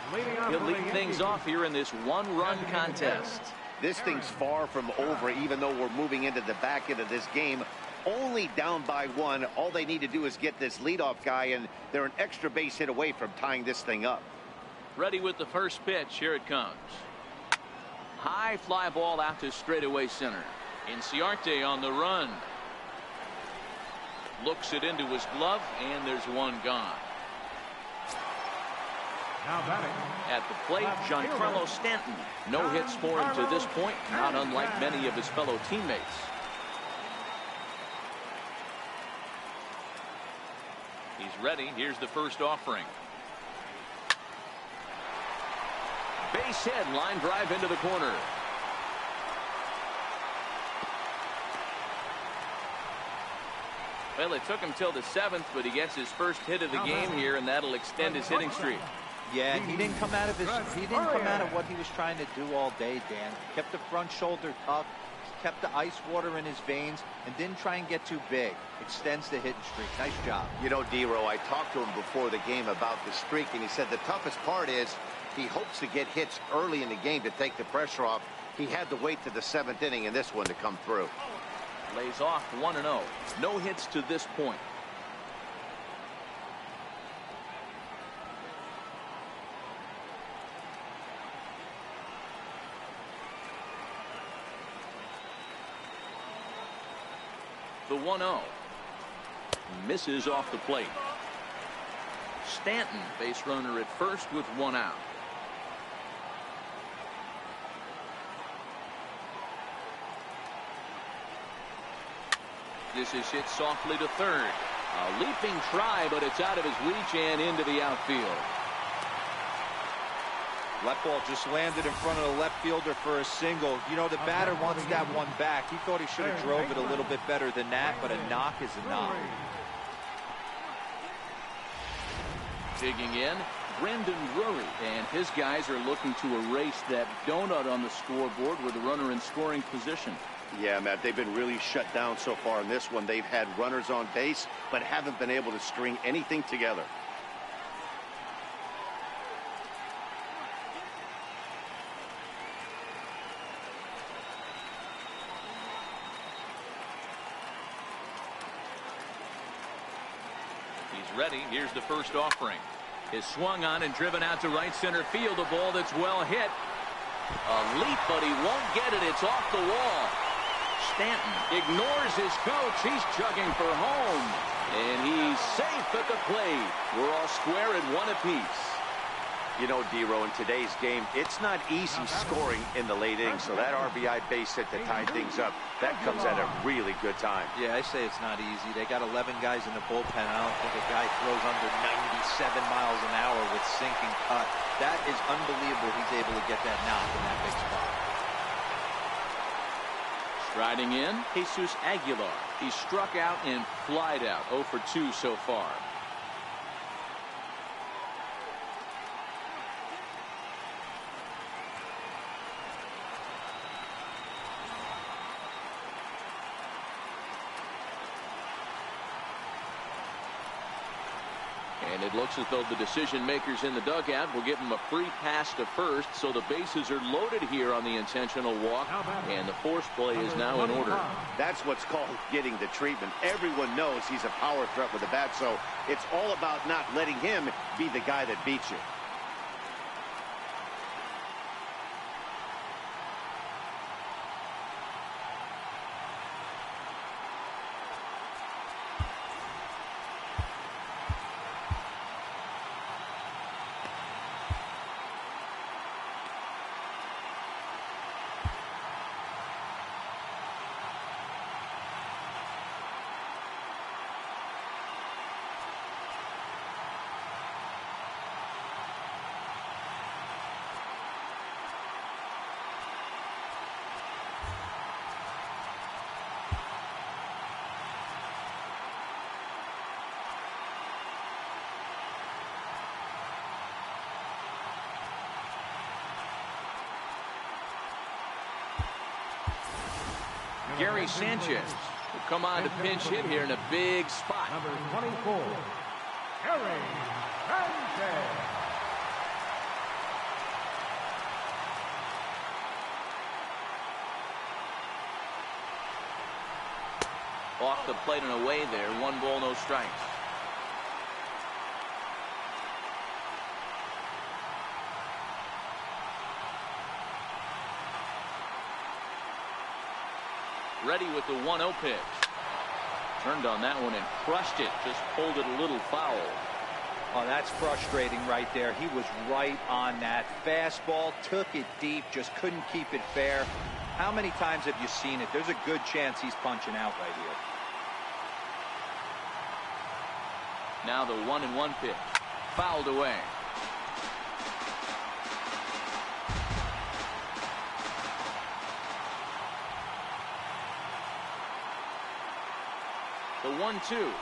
He'll lead things off here in this one-run contest. This thing's far from over, even though we're moving into the back end of this game. Only down by one. All they need to do is get this leadoff guy, and they're an extra base hit away from tying this thing up. Ready with the first pitch. Here it comes. High fly ball out to straightaway center. Inciarte on the run. Looks it into his glove, and there's one gone. Now batting. At the plate, Giancarlo Stanton. No hits for him to this point, not unlike many of his fellow teammates. He's ready. Here's the first offering. Base hit, line drive into the corner. Well, it took him till the 7th, but he gets his first hit of the game here, and that'll extend his hitting streak. Yeah, he didn't come out of what he was trying to do all day, Dan. Kept the front shoulder tucked, kept the ice water in his veins, and didn't try and get too big. Extends the hitting streak. Nice job. You know, D-Row, I talked to him before the game about the streak, and he said the toughest part is he hopes to get hits early in the game to take the pressure off. He had to wait to the 7th inning in this one to come through. Lays off 1-0. No hits to this point. The 1-0. Misses off the plate. Stanton, base runner at first with one out. This is hit softly to third. A leaping try, but it's out of his reach and into the outfield. Left ball just landed in front of the left fielder for a single. You know, the batter wants that one back. He thought he should have drove it a little bit better than that, but a knock is a knock. Digging in, Brendan Drury, and his guys are looking to erase that donut on the scoreboard with a runner in scoring position. Yeah, Matt, they've been really shut down so far in this one. They've had runners on base, but haven't been able to string anything together. He's ready. Here's the first offering. Is swung on and driven out to right center field. A ball that's well hit. A leap, but he won't get it. It's off the wall. Stanton ignores his coach. He's chugging for home. And he's safe at the plate. We're all square at one apiece. You know, D-Row, in today's game, it's not easy scoring in the late innings. So that RBI base hit to tie things up, that comes at a really good time. Yeah, I say it's not easy. They got 11 guys in the bullpen. I don't think a guy throws under 97 miles an hour with sinking cut. That is unbelievable. He's able to get that knock in that big spot. Striding in, Jesus Aguilar. He struck out and flied out. 0 for 2 so far. And it looks as though the decision makers in the dugout will give him a free pass to first, so the bases are loaded here on the intentional walk, and the force play is now in order. That's what's called getting the treatment. Everyone knows he's a power threat with the bat, so it's all about not letting him be the guy that beats you. Gary Sanchez will come on to pinch hit here in a big spot. Number 24, Gary Sanchez. Off the plate and away there. 1 ball, no strikes. Ready with the 1-0 pitch. Turned on that one and crushed it. Just pulled it a little foul. Oh, that's frustrating right there. He was right on that. Fastball, took it deep, just couldn't keep it fair. How many times have you seen it? There's a good chance he's punching out right here. Now the 1-1 pitch. Fouled away. The 1-2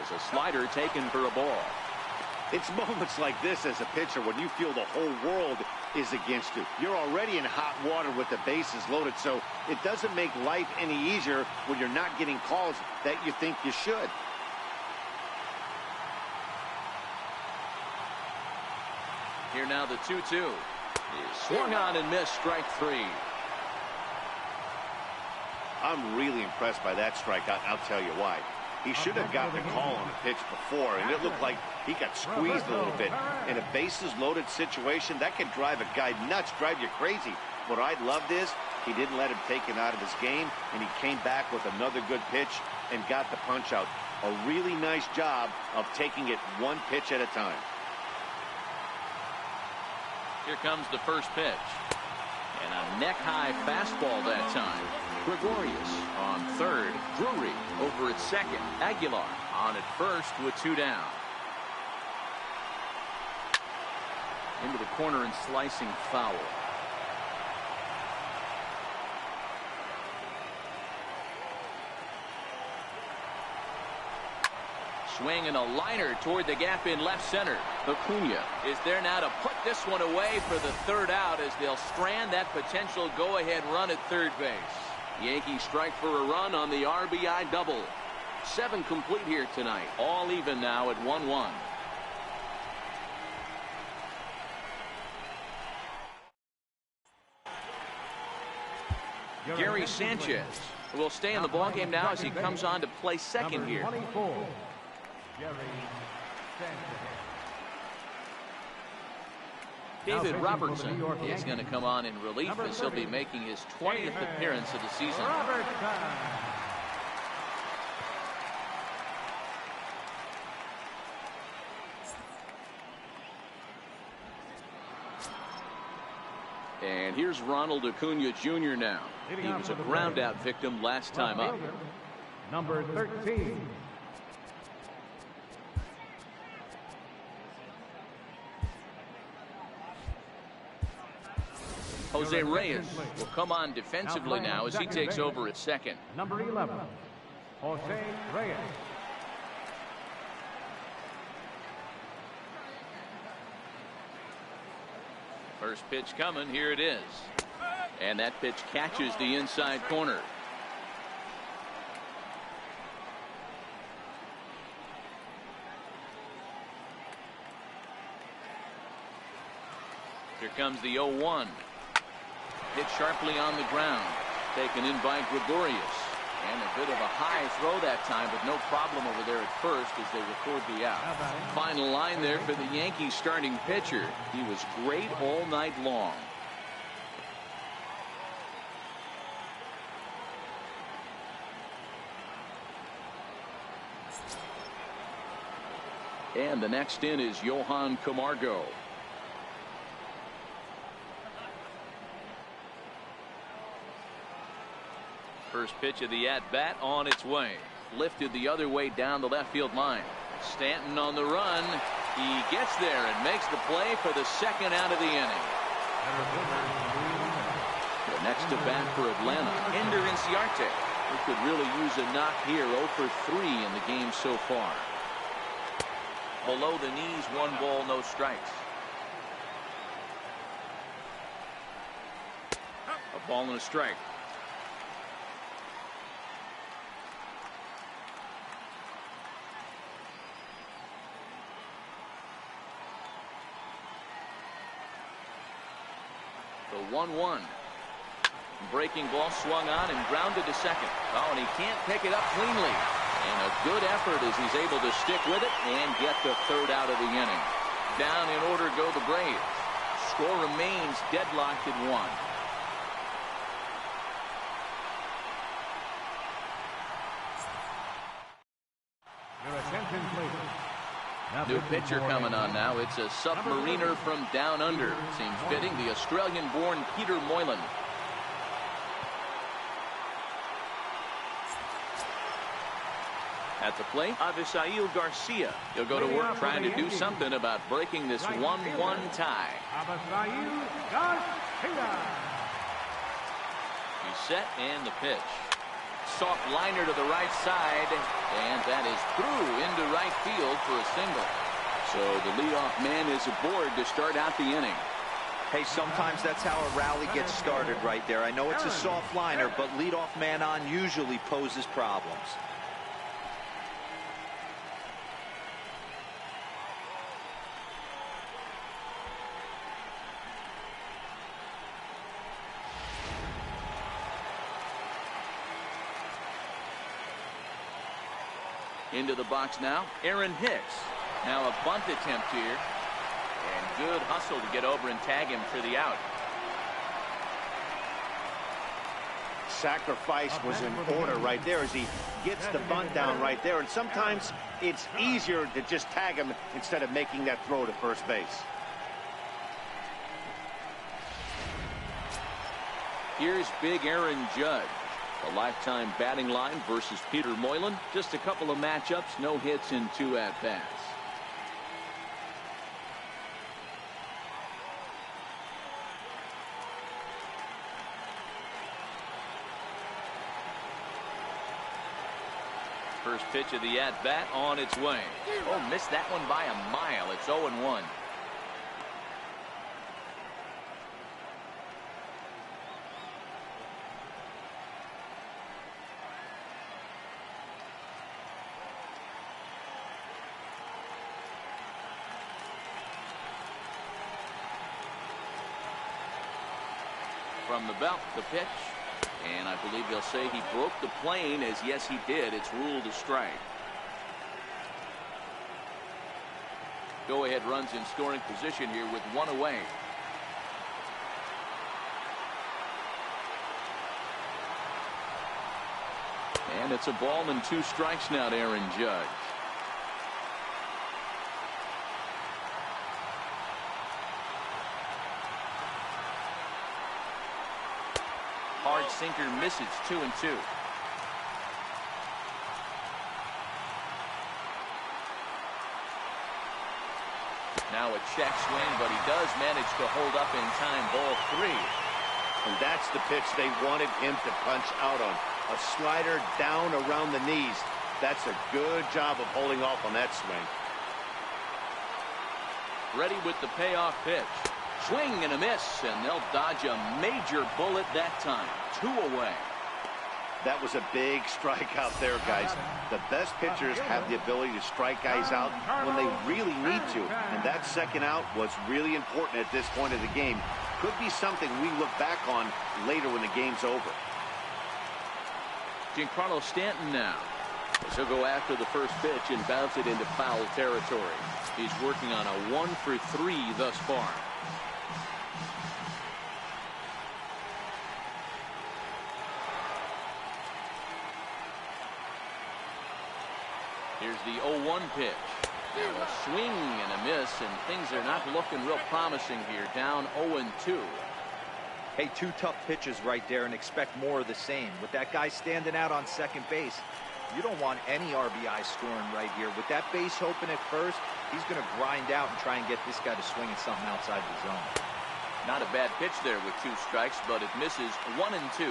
is a slider taken for a ball. It's moments like this as a pitcher when you feel the whole world is against you. You're already in hot water with the bases loaded, so it doesn't make life any easier when you're not getting calls that you think you should. Here now the 2-2 is swung on and missed. Strike 3. I'm really impressed by that strikeout, and I'll tell you why. He should have gotten the call on the pitch before, and it looked like he got squeezed a little bit. In a bases-loaded situation, that can drive a guy nuts, drive you crazy. What I loved is he didn't let him take it out of his game, and he came back with another good pitch and got the punch out. A really nice job of taking it one pitch at a time. Here comes the first pitch. And a neck-high fastball that time. Gregorius on third. Drury over at second. Aguilar on at first with 2 down. Into the corner and slicing foul. Swing and a liner toward the gap in left center. Acuna is there now to put this one away for the 3rd out as they'll strand that potential go-ahead run at third base. Yankees strike for a run on the RBI double. 7 complete here tonight. All even now at 1-1. Gary Sanchez will stay in the ballgame now as he comes on to play second here. David Robertson is going to come on in relief as he'll be making his 20th appearance of the season. And here's Ronald Acuna Jr. now. He was a ground out victim last time up. Number 13. Jose Reyes will come on defensively now as he takes over at second. Number 11, Jose Reyes. First pitch coming. Here it is. And that pitch catches the inside corner. Here comes the 0-1. Hit sharply on the ground. Taken in by Gregorius. And a bit of a high throw that time, but no problem over there at first as they record the out. Final line there for the Yankees starting pitcher. He was great all night long. And the next in is Johan Camargo. First pitch of the at-bat on its way. Lifted the other way down the left field line. Stanton on the run. He gets there and makes the play for the 2nd out of the inning. The next to bat for Atlanta, Ender Inciarte, who could really use a knock here. 0 for 3 in the game so far. Below the knees, 1 ball, no strikes. A ball and a strike. The 1-1. Breaking ball swung on and grounded to second. Oh, and he can't pick it up cleanly. And a good effort as he's able to stick with it and get the third out of the inning. Down in order go the Braves. Score remains deadlocked at 1. Your attention, please. New pitcher coming on now. It's a submariner from down under. Seems fitting, the Australian-born Peter Moylan. At the plate, Avisail Garcia. He'll go to work trying to do something about breaking this 1-1 tie. Avisail Garcia. He's set and the pitch. Soft liner to the right side, and that is through into right field for a single. So the leadoff man is aboard to start out the inning. Hey, sometimes that's how a rally gets started right there. I know it's a soft liner, but leadoff man on usually poses problems. Into the box now, Aaron Hicks. Now a bunt attempt here. And good hustle to get over and tag him for the out. Sacrifice was in order right there as he gets the bunt down right there. And sometimes it's easier to just tag him instead of making that throw to first base. Here's big Aaron Judge. A lifetime batting line versus Peter Moylan. Just a couple of matchups, no hits in 2 at-bats. First pitch of the at-bat on its way. Oh, missed that one by a mile. It's 0-1. From the belt, the pitch. And I believe they'll say he broke the plane, as yes, he did. It's ruled a strike. Go-ahead runs in scoring position here with 1 away. And it's a ball and 2 strikes now to Aaron Judge. Hard sinker misses. 2-2. Now a check swing, but he does manage to hold up in time. Ball 3. And that's the pitch they wanted him to punch out on. A slider down around the knees. That's a good job of holding off on that swing. Ready with the payoff pitch. Swing and a miss, and they'll dodge a major bullet that time. 2 away. That was a big strikeout there, guys. The best pitchers have the ability to strike guys out when they really need to. And that second out was really important at this point of the game. Could be something we look back on later when the game's over. Giancarlo Stanton now. He'll go after the first pitch and bounce it into foul territory. He's working on a 1-for-3 thus far. Here's the 0-1 pitch. Now a swing and a miss, and things are not looking real promising here. Down 0-2. Hey, 2 tough pitches right there, and expect more of the same. With that guy standing out on second base, you don't want any RBI scoring right here. With that base open at first, he's going to grind out and try and get this guy to swing at something outside the zone. Not a bad pitch there with 2 strikes, but it misses. 1-2.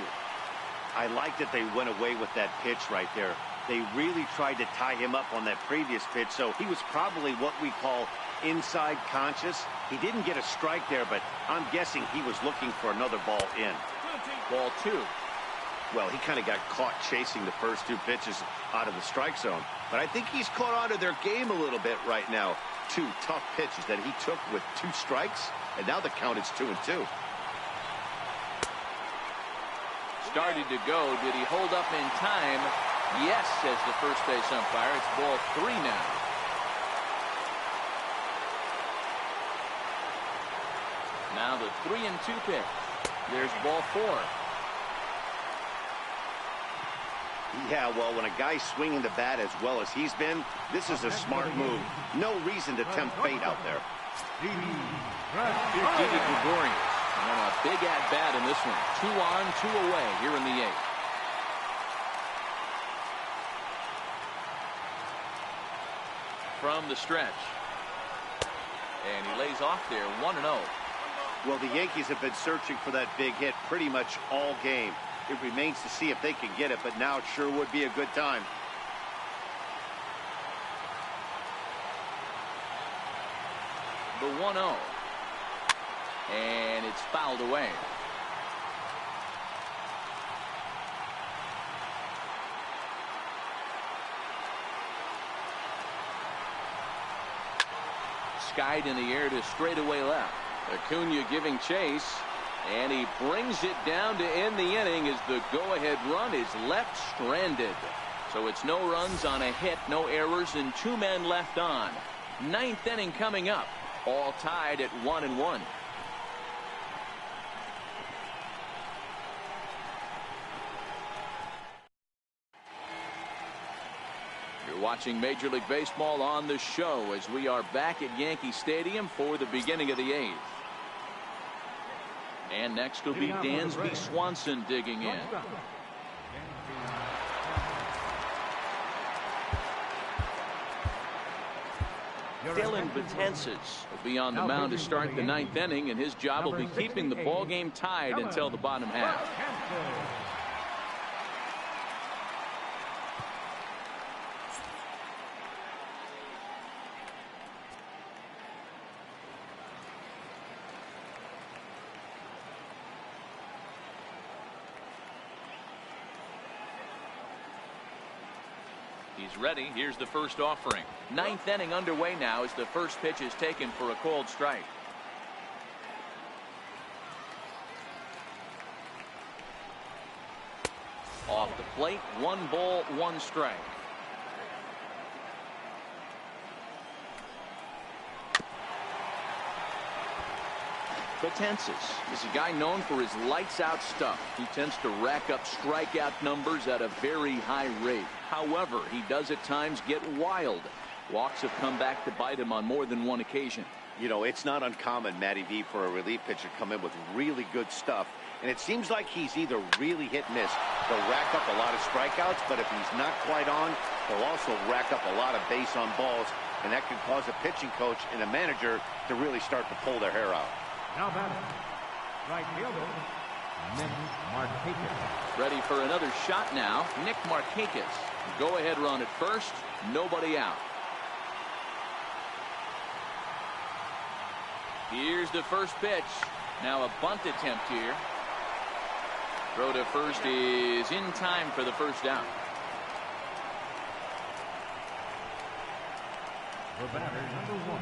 I like that they went away with that pitch right there. They really tried to tie him up on that previous pitch, so he was probably what we call inside conscious. He didn't get a strike there, but I'm guessing he was looking for another ball in. Ball 2. Well, he kind of got caught chasing the first 2 pitches out of the strike zone. But I think he's caught on to their game a little bit right now. 2 tough pitches that he took with 2 strikes, and now the count is 2-2. started to go. Did he hold up in time? Yes, says the first base umpire. It's ball 3 now. Now the 3-2 pitch. There's ball 4. Yeah, well, when a guy's swinging the bat as well as he's been, this is a smart move. No reason to tempt fate out there. Here's Didi Gregorius. And a big at-bat in this one. 2 on, 2 away here in the 8th. From the stretch. And he lays off there, 1-0. Well, the Yankees have been searching for that big hit pretty much all game. It remains to see if they can get it, but now it sure would be a good time. The 1-0. And it's fouled away. Skied in the air to straightaway left. Acuna giving chase, and he brings it down to end the inning as the go-ahead run is left stranded. So it's no runs on a hit, no errors, and 2 men left on. 9th inning coming up, all tied at 1-1. You're watching Major League Baseball on the show as we are back at Yankee Stadium for the beginning of the 8th. And next will be Dansby Swanson digging in. Dylan Betances will be on the mound to start the 9th inning, and his job will be keeping the ball game tied until the bottom half. He's ready. Here's the first offering. 9th inning underway now as the first pitch is taken for a called strike. Off the plate, 1 ball, 1 strike. Betances is a guy known for his lights-out stuff. He tends to rack up strikeout numbers at a very high rate. However, he does at times get wild. Walks have come back to bite him on more than one occasion. You know, it's not uncommon, Matty V, for a relief pitcher to come in with really good stuff. And it seems like he's either really hit and miss. He'll rack up a lot of strikeouts, but if he's not quite on, he'll also rack up a lot of base on balls. And that can cause a pitching coach and a manager to really start to pull their hair out. Now batting, right fielder, Nick Markakis. Ready for another shot now, Nick Markakis. Go-ahead run at first, nobody out. Here's the first pitch. Now a bunt attempt here. Throw to first is in time for the first down. The batter, number 1.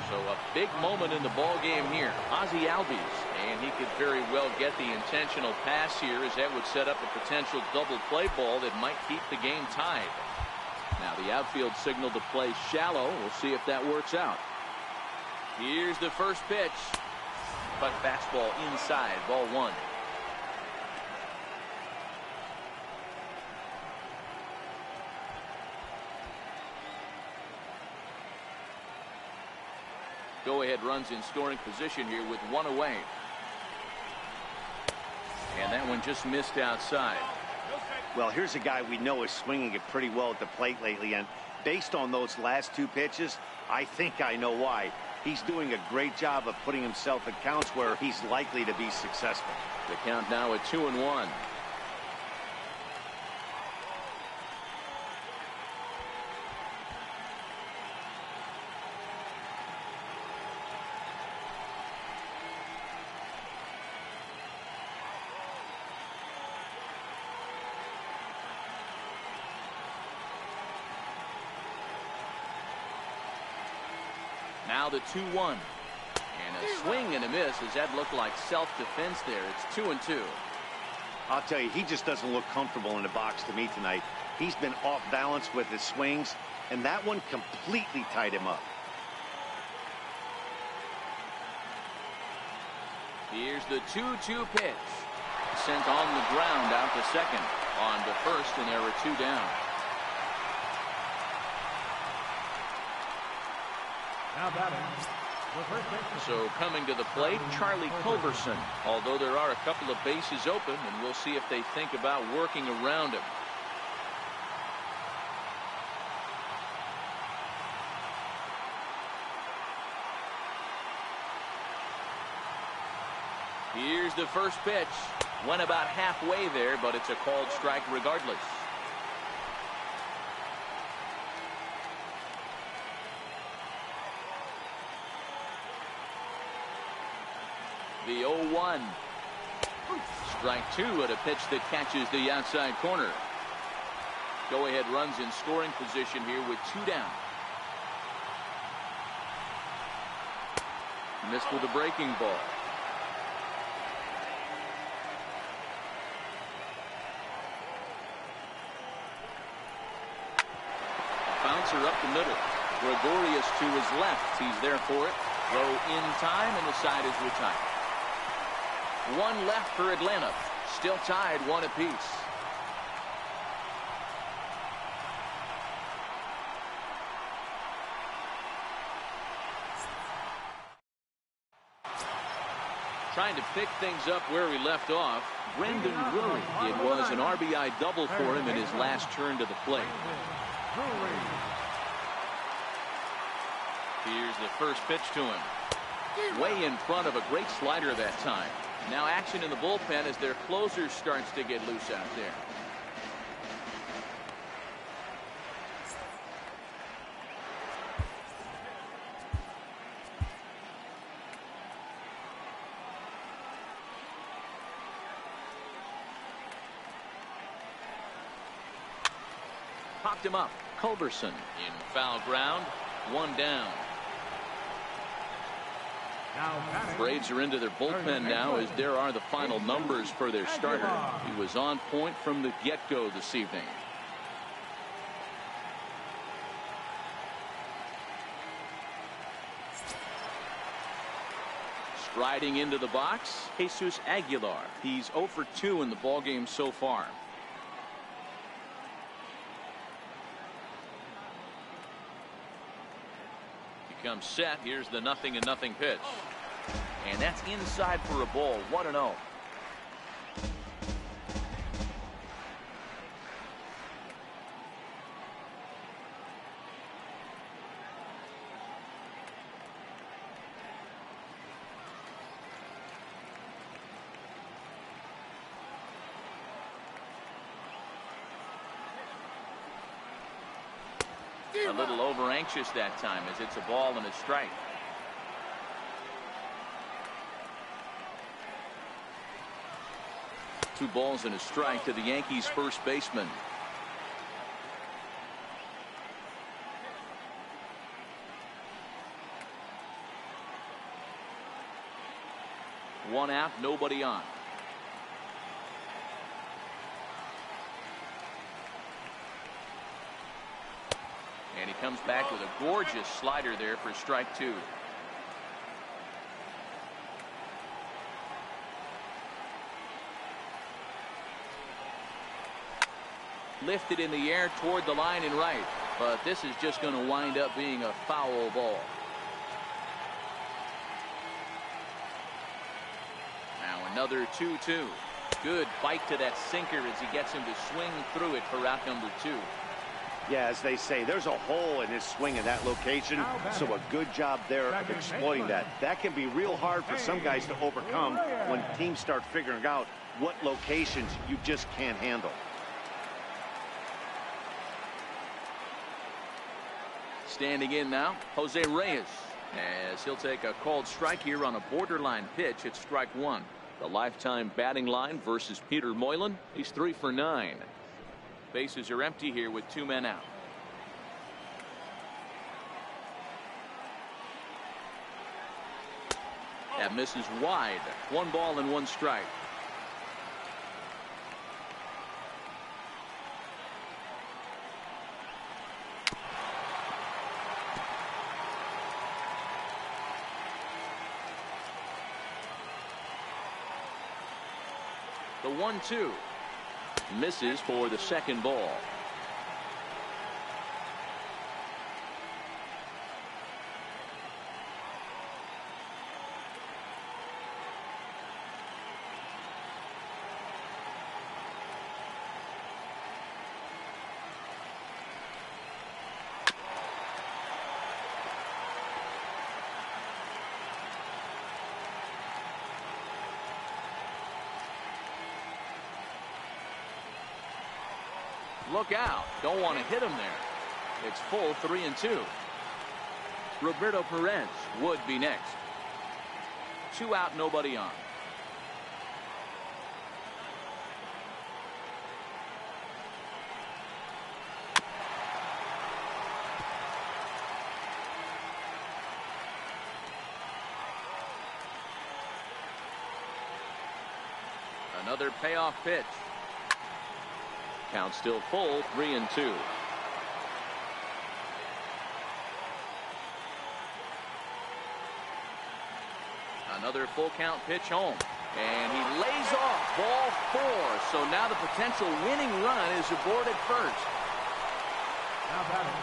So a big moment in the ball game here. Ozzie Albies, and he could very well get the intentional pass here, as that would set up a potential double play ball that might keep the game tied. Now the outfield signal to play shallow. We'll see if that works out. Here's the first pitch. But fastball inside, ball 1. Go-ahead runs in scoring position here with 1 away. And that one just missed outside. Well, here's a guy we know is swinging it pretty well at the plate lately, and based on those last 2 pitches, I think I know why. He's doing a great job of putting himself in counts where he's likely to be successful. The count now at 2-1. Now the 2-1. And a swing and a miss, as that looked like self-defense there. It's 2-2. I'll tell you, he just doesn't look comfortable in the box to me tonight. He's been off balance with his swings, and that one completely tied him up. Here's the 2-2 pitch. Sent on the ground out to second. On to first, and there are 2 down. Now batting, the first baseman. So coming to the plate, Charlie Culberson. Although there are a couple of bases open, and we'll see if they think about working around him. Here's the first pitch. Went about halfway there, but it's a called strike regardless. The 0-1. Strike 2 at a pitch that catches the outside corner. Go-ahead runs in scoring position here with 2 down. Missed with a breaking ball. Bouncer up the middle. Gregorius to his left. He's there for it. Throw in time, and the side is retired. 1 left for Atlanta. Still tied 1 apiece. Trying to pick things up where we left off. Brendan Drury. It was an RBI double for him in his last turn to the plate. Here's the first pitch to him. Way in front of a great slider that time. Now action in the bullpen as their closer starts to get loose out there. Popped him up. Culberson in foul ground. 1 down. Braves are into their bullpen now as there are the final numbers for their starter. He was on point from the get-go this evening. Striding into the box, Jesus Aguilar. He's 0 for 2 in the ballgame so far. Comes set. Here's the 0-0 pitch, and that's inside for a ball. 1-0. A little over anxious that time as it's a ball and a strike. Two balls and a strike to the Yankees first baseman. One out, nobody on. And he comes back with a gorgeous slider there for strike 2. Lifted in the air toward the line and right, but this is just going to wind up being a foul ball. Now another 2-2. Good bite to that sinker as he gets him to swing through it for out number 2. Yeah, as they say, there's a hole in his swing in that location, so a good job there of exploiting that. That can be real hard for some guys to overcome when teams start figuring out what locations you just can't handle. Standing in now, Jose Reyes, as he'll take a called strike here on a borderline pitch. It's strike 1. The lifetime batting line versus Peter Moylan. He's 3 for 9. Bases are empty here with 2 men out. That misses wide. 1 ball and 1 strike. The 1-2. Misses for the second ball. Look out. Don't want to hit him there. It's full 3-2. Roberto Perez would be next. 2 out, nobody on. Another payoff pitch. Count still full, 3-2. Another full count pitch home. And he lays off ball 4. So now the potential winning run is aboard at first. Now batting,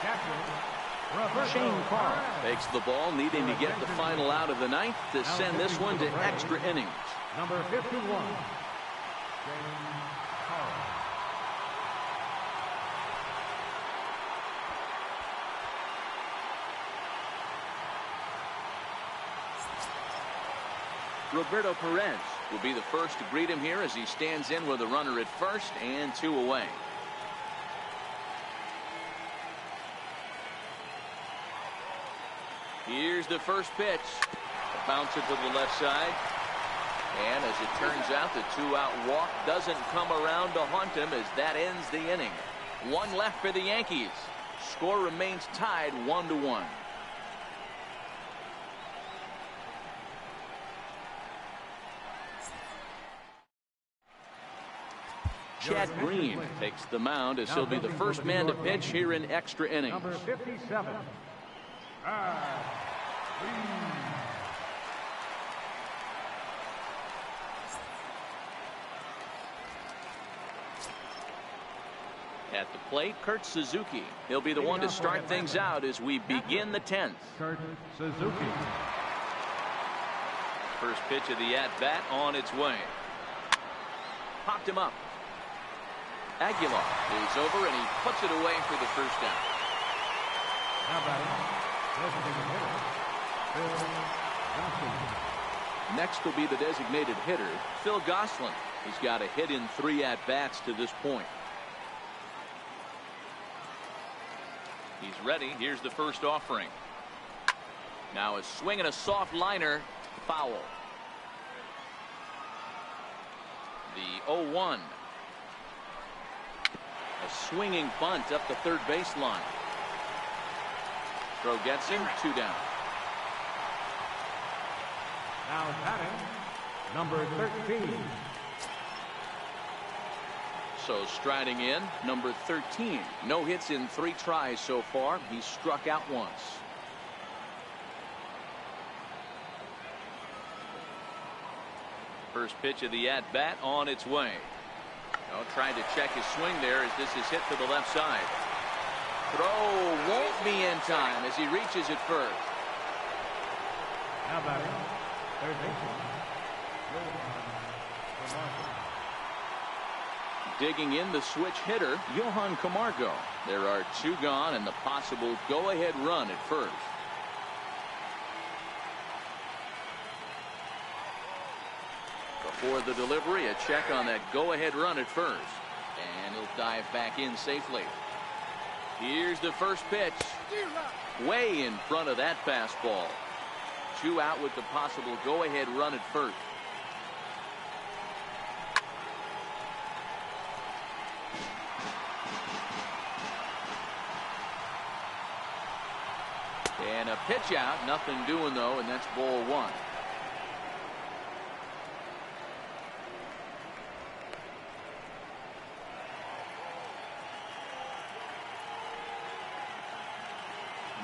catcher, Shane Carr takes the ball, needing to get the final out of the ninth to send this one to extra innings. Number 51, Shane Carr. Roberto Perez will be the first to greet him here as he stands in with a runner at first and 2 away. Here's the first pitch. A bouncer to the left side. And as it turns out, the 2-out walk doesn't come around to haunt him as that ends the inning. 1 left for the Yankees. Score remains tied 1-1. Chad Green takes the mound as he'll be the first man to pitch here in extra innings. Number 57, At the plate, Kurt Suzuki. He'll be the one to start things out as we begin the 10th. Kurt Suzuki. First pitch of the at-bat on its way. Popped him up. Aguilar is over and he puts it away for the first down. Now batting, designated hitter, Phil Gosselin. Next will be the designated hitter, Phil Gosselin. He's got a hit in 3 at-bats to this point. He's ready. Here's the first offering. Now a swing and a soft liner. Foul. The 0-1. A swinging bunt up the third baseline. Throw gets him, 2 down. Now batting, number 13. So striding in, number 13. No hits in 3 tries so far. He's struck out once. First pitch of the at-bat on its way. Trying to check his swing there as this is hit to the left side. Throw won't be in time as he reaches it first. Now batting, third baseman, Digging in the switch hitter, Johan Camargo. There are 2 gone and the possible go-ahead run at first. Before the delivery, a check on that go-ahead run at first. And he'll dive back in safely. Here's the first pitch. Way in front of that fastball. 2 out with the possible go-ahead run at first. And a pitch out, nothing doing though, and that's ball 1.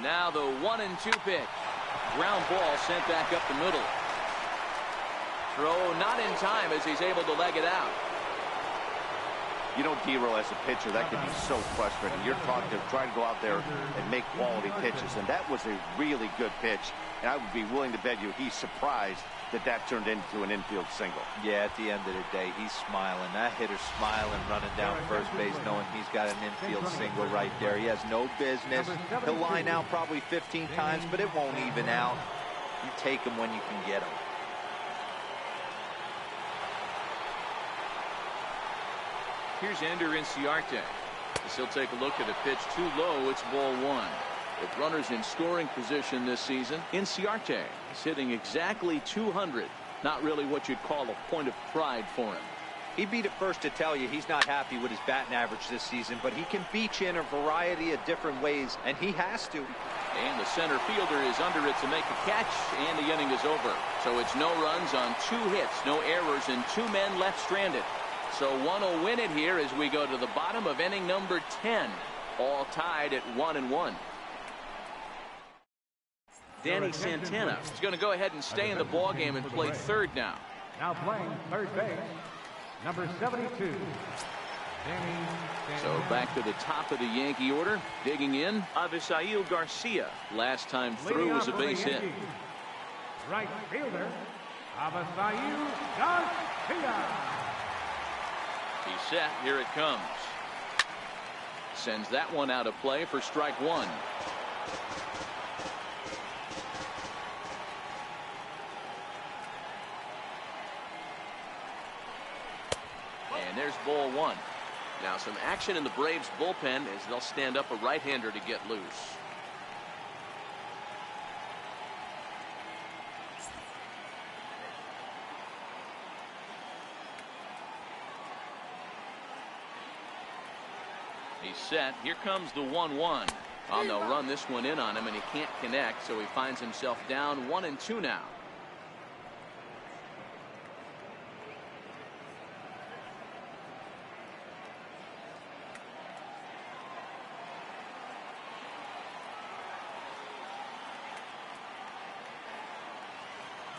Now the 1-2 pitch. Ground ball sent back up the middle. throw not in time as he's able to leg it out. You know, D-Roll, as a pitcher, that can be so frustrating. You're trying to go out there and make quality pitches, and that was a really good pitch. And I would be willing to bet you he's surprised that turned into an infield single. Yeah, at the end of the day, he's smiling. That hitter's smiling, running down first base, knowing he's got an infield single right there. He has no business. He'll line out probably 15 times, but it won't even out. You take him when you can get him. Here's Ender Inciarte. As he'll take a look at a pitch too low, it's ball one. With runners in scoring position this season, Inciarte is hitting exactly 200. Not really what you'd call a point of pride for him. He'd be the first to tell you he's not happy with his batting average this season, but he can beat you in a variety of different ways, and he has to. And the center fielder is under it to make a catch, and the inning is over. So it's no runs on 2 hits, no errors, and 2 men left stranded. So one will win it here as we go to the bottom of inning number 10. All tied at 1-1. Danny Santana is going to go ahead and stay in the ballgame and play third now. Now playing third base, number 72. Danny So back to the top of the Yankee order. Digging in, Avisail Garcia. Last time through was a base hit. Right fielder, Avisail Garcia. He's set. Here it comes. Sends that one out of play for strike one. And there's ball one. Now some action in the Braves bullpen as they'll stand up a right-hander to get loose. He's set. Here comes the 1-1. Oh, they'll run this one in on him, and he can't connect, so he finds himself down 1-2 now.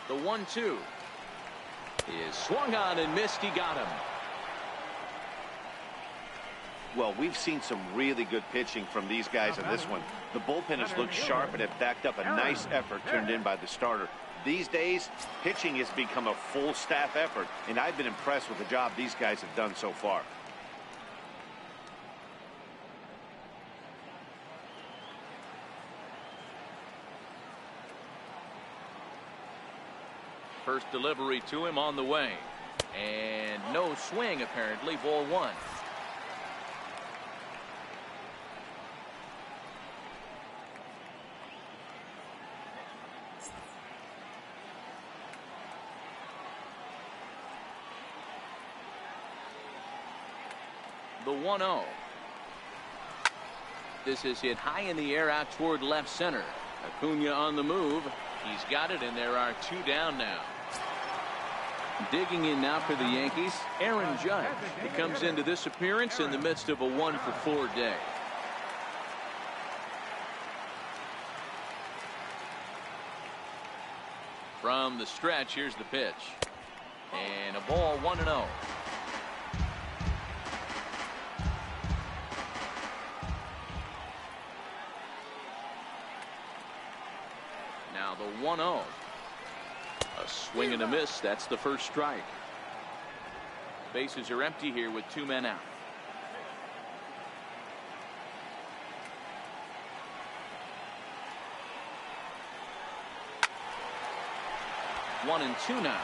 The 1-2 is swung on and missed. He got him. Well, we've seen some really good pitching from these guys in this one. The bullpen has looked sharp and have backed up a nice effort turned in by the starter. These days, pitching has become a full staff effort, and I've been impressed with the job these guys have done so far. First delivery to him on the way. And no swing, apparently. Ball one. The 1-0. This is hit high in the air out toward left center. Acuna on the move. He's got it, and there are 2 down now. Digging in now for the Yankees, Aaron Judge. He comes into this appearance in the midst of a 1-for-4 day. From the stretch, here's the pitch. And a ball, 1-0. Now the 1-0. A swing and a miss. That's the first strike. Bases are empty here with 2 men out. One and 2 now.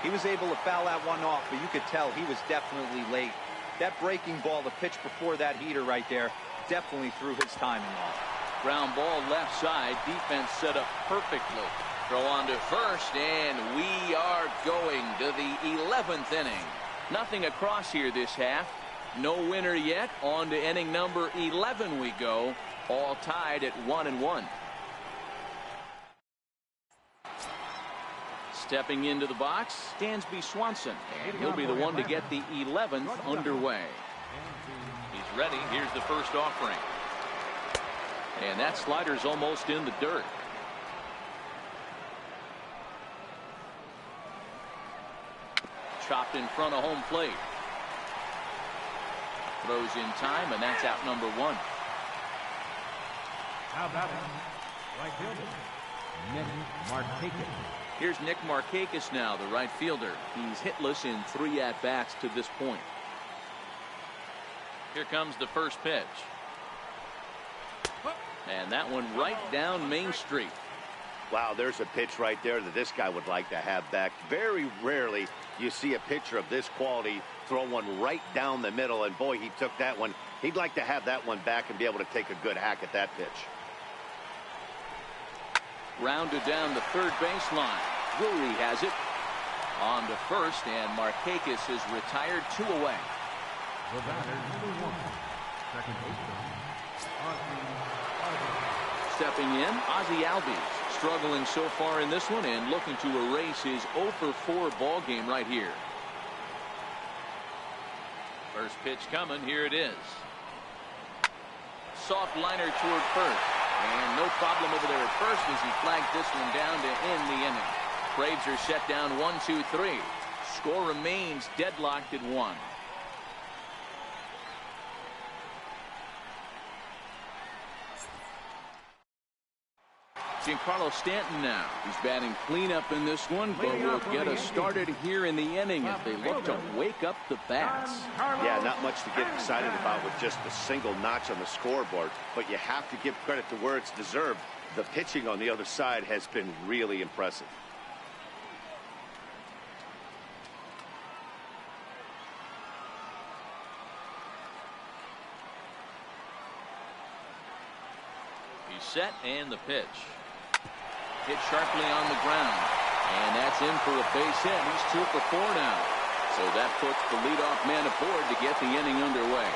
He was able to foul that one off, but you could tell he was definitely late. That breaking ball, the pitch before that heater right there, definitely threw his timing off. Ground ball left side. Defense set up perfectly. Throw on to first, and we are going to the 11th inning. Nothing across here this half. No winner yet. On to inning number 11 we go. All tied at 1-1. Stepping into the box, Dansby Swanson. And he'll be the one to get the 11th underway. He's ready. Here's the first offering. And that slider's almost in the dirt. chopped in front of home plate. Throws in time, and that's out number one. How about it? Right fielder, Nick Markakis. Here's Nick Markakis now, the right fielder. He's hitless in 3 at-bats to this point. Here comes the first pitch. And that one right down Main Street. Wow, there's a pitch right there that this guy would like to have back. Very rarely you see a pitcher of this quality throw one right down the middle, and boy, he took that one. He'd like to have that one back and be able to take a good hack at that pitch. Rounded down the third baseline. Drury has it. On to first, and Markakis is retired 2 away. The batter, number 1, second baseman, Stepping in, Ozzie Albies. Struggling so far in this one and looking to erase his 0-for-4 ball game right here. First pitch coming. Here it is. Soft liner toward first. And no problem over there at first as he flags this one down to end the inning. Braves are set down 1-2-3. Score remains deadlocked at 1. Giancarlo Stanton now. He's batting cleanup in this one, but will get us started here in the inning as they look to wake up the bats. Yeah, not much to get excited about with just a single notch on the scoreboard, but you have to give credit to where it's deserved. The pitching on the other side has been really impressive. He's set, and the pitch. Hit sharply on the ground, and that's in for a base hit. He's 2 for 4 now. So that puts the leadoff man aboard to get the inning underway.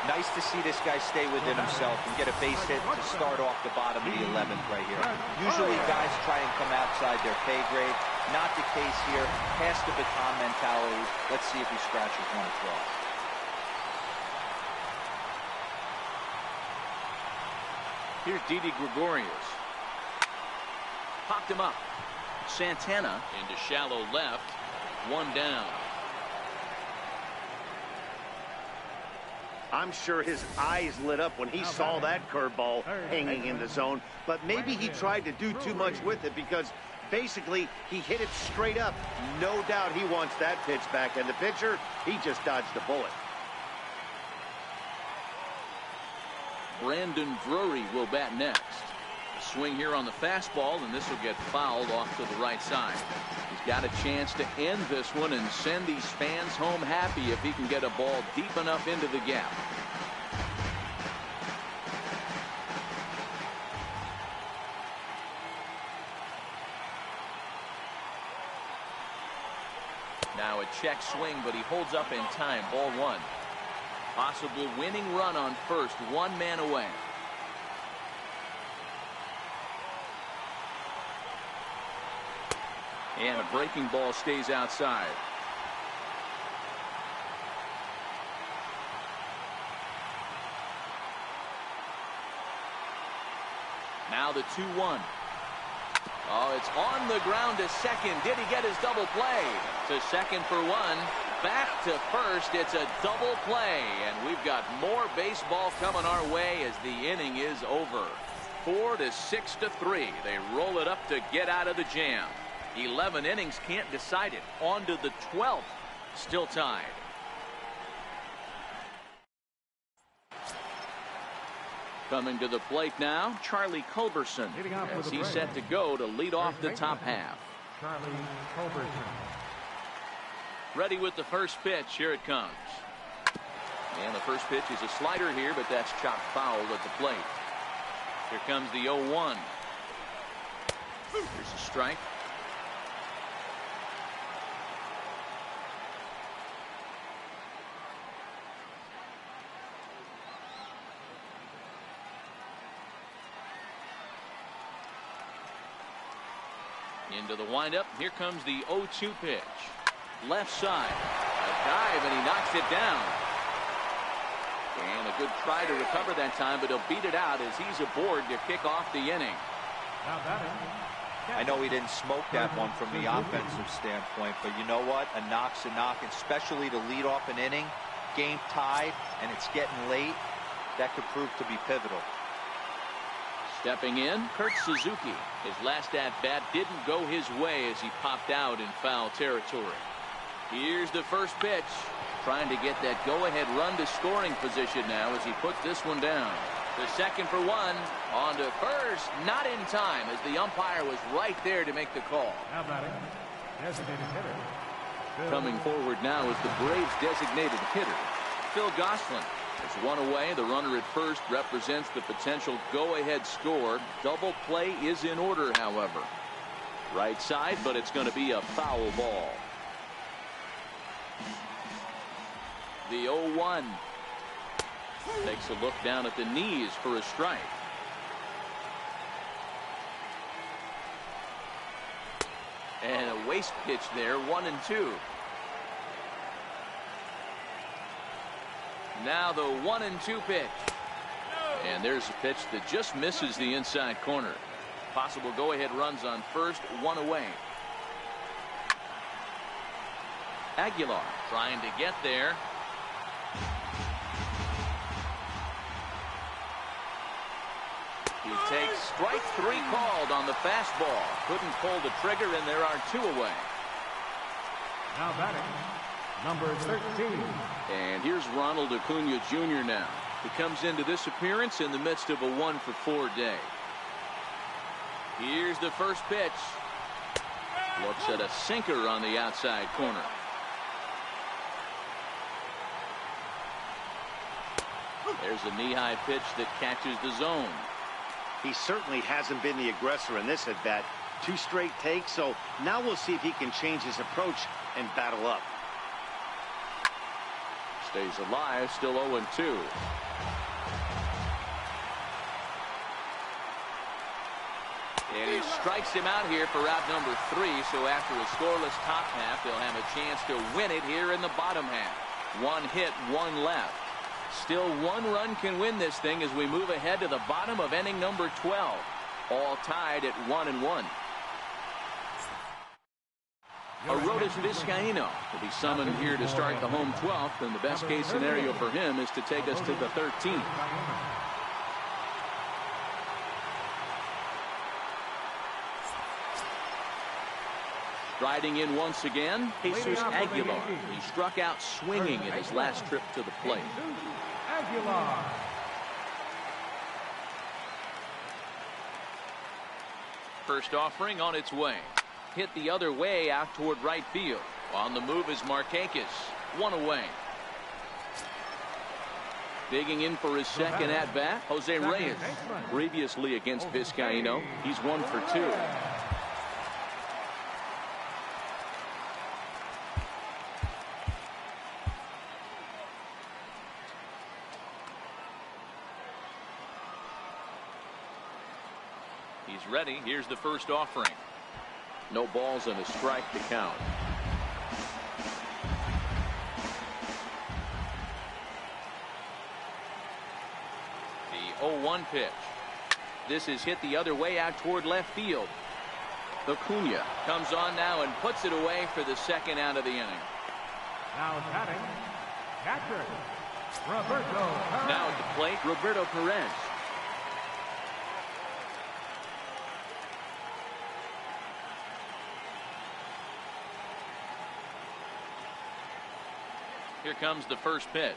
Nice to see this guy stay within himself and get a base hit to start off the bottom of the 11th right here. Usually guys try and come outside their pay grade. Not the case here. Pass the baton mentality. Let's see if he scratches one across. Here's Didi Gregorius. Popped him up. Santana into shallow left. 1 down. I'm sure his eyes lit up when he saw that curveball hanging in the zone, but maybe he tried to do too much with it because basically he hit it straight up. No doubt he wants that pitch back, and the pitcher, he just dodged a bullet. Brandon Drury will bat next. A swing here on the fastball, and this will get fouled off to the right side. He's got a chance to end this one and send these fans home happy if he can get a ball deep enough into the gap. Now a check swing, but he holds up in time. Ball 1. Possible winning run on first, 1 man away. And a breaking ball stays outside. Now the 2-1. Oh, it's on the ground to second. Did he get his double play? To second for 1. Back to first. It's a double play. And we've got more baseball coming our way as the inning is over. 4-6-3. They roll it up to get out of the jam. 11 innings can't decide it. On to the 12th. Still tied. Coming to the plate now, Charlie Culberson, as he's set to go to lead off the top half. Charlie Culberson. Ready with the first pitch. Here it comes. And the first pitch is a slider here, but that's chopped foul at the plate. Here comes the 0-1. Here's a strike. Into the windup. Here comes the 0-2 pitch. Left side. A dive, and he knocks it down. And a good try to recover that time, but he'll beat it out as he's aboard to kick off the inning. Now batting, I know he didn't smoke that one from the offensive standpoint, but you know what? A knock's a knock, especially to lead off an inning, game tied, and it's getting late. That could prove to be pivotal. Stepping in, Kurt Suzuki. His last at-bat didn't go his way as he popped out in foul territory. Here's the first pitch. Trying to get that go-ahead run to scoring position now as he puts this one down. The second for one. On to first. Not in time as the umpire was right there to make the call. Now batting, designated hitter. Coming forward now is the Braves' designated hitter, Phil Gosselin. There's one away. The runner at first represents the potential go-ahead score. Double play is in order, however. Right side, but it's going to be a foul ball. The 0-1. Takes a look down at the knees for a strike. And a waste pitch there, 1-2. Now the 1-2 pitch. And there's a pitch that just misses the inside corner. Possible go-ahead runs on first, one away. Aguilar trying to get there. He takes strike three called on the fastball. Couldn't pull the trigger, and there are two away. Now batting, number 13. And here's Ronald Acuna Jr. now. He comes into this appearance in the midst of a 1-for-4 day. Here's the first pitch. Looks at a sinker on the outside corner. There's a knee-high pitch that catches the zone. He certainly hasn't been the aggressor in this at-bat. 2 straight takes, so now we'll see if he can change his approach and battle up. Stays alive, still 0-2. And he strikes him out here for out number 3, so after a scoreless top half, they'll have a chance to win it here in the bottom half. 1 hit, 1 left. Still 1 run can win this thing as we move ahead to the bottom of inning number 12. All tied at 1-1. Arodys Vizcaíno will be summoned here to start the home 12th, and the best case scenario for him is to take us to the 13th. Striding in once again, Jesus Aguilar. He struck out swinging in his last trip to the plate. Aguilar. First offering on its way. Hit the other way out toward right field. On the move is Markakis. 1 away. Digging in for his second at-bat, Jose Reyes. Previously against Vizcaíno, he's 1 for 2. He's ready. Here's the first offering. No balls and a strike to count. The 0-1 pitch. This is hit the other way out toward left field. Acuna comes on now and puts it away for the second out of the inning. Now batting, catcher, Roberto Perez. Now at the plate, Roberto Perez. Here comes the first pitch.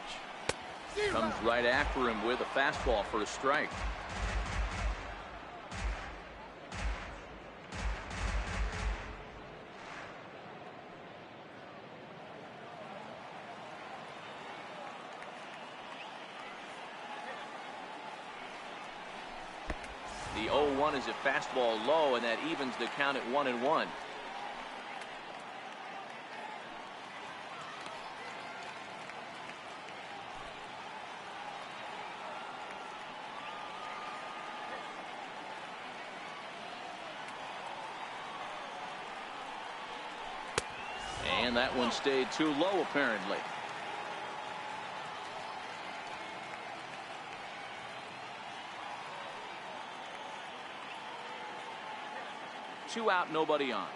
Comes right after him with a fastball for a strike. The 0-1 is a fastball low, and that evens the count at 1-1. And that one stayed too low, apparently. 2 out, nobody on.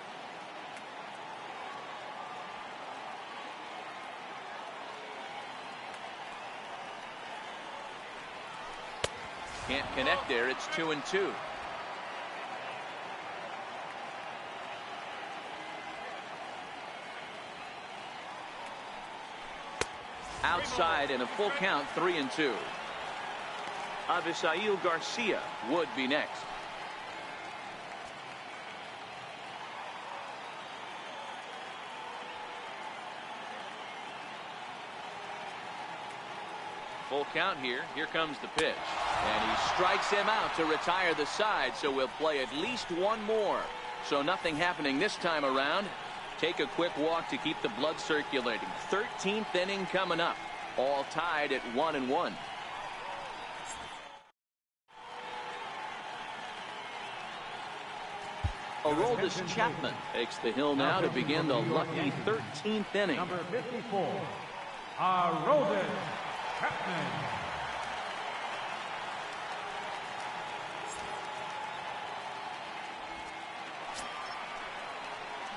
Can't connect there. It's 2-2. Outside and a full count, 3-2. Avisail Garcia would be next. Full count here. Here comes the pitch. And he strikes him out to retire the side, so we'll play at least one more. So nothing happening this time around. Take a quick walk to keep the blood circulating. 13th inning coming up. All tied at 1-1. Aroldis Chapman takes the hill now to begin the lucky 13th inning. Number 54, Aroldis Chapman.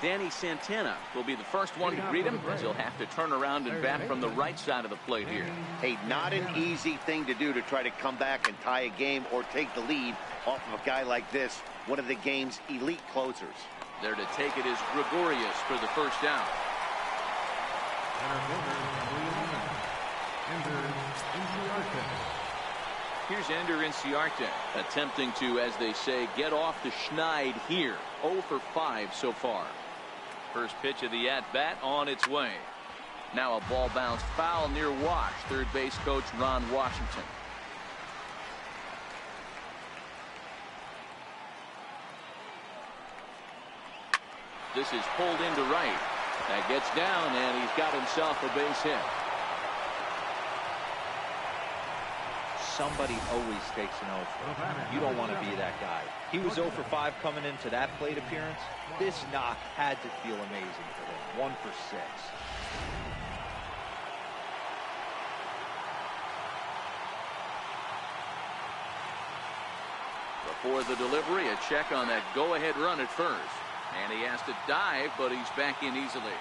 Danny Santana will be the first one to greet him, as he'll have to turn around and bat from the right side of the plate here. Hey, not an easy thing to do to try to come back and tie a game or take the lead off of a guy like this, one of the game's elite closers. There to take it is Gregorius for the first out. Here's Ender Inciarte attempting to, as they say, get off the schneid here. 0 for 5 so far. First pitch of the at-bat on its way. Now a ball bounced foul near Wash. Third base coach Ron Washington. This is pulled into right. That gets down, and he's got himself a base hit. Somebody always takes an 0 for. You don't want to be that guy. He was 0 for 5 coming into that plate appearance. This knock had to feel amazing for him. 1 for 6. Before the delivery, a check on that go-ahead run at first. And he has to dive, but he's back in easily.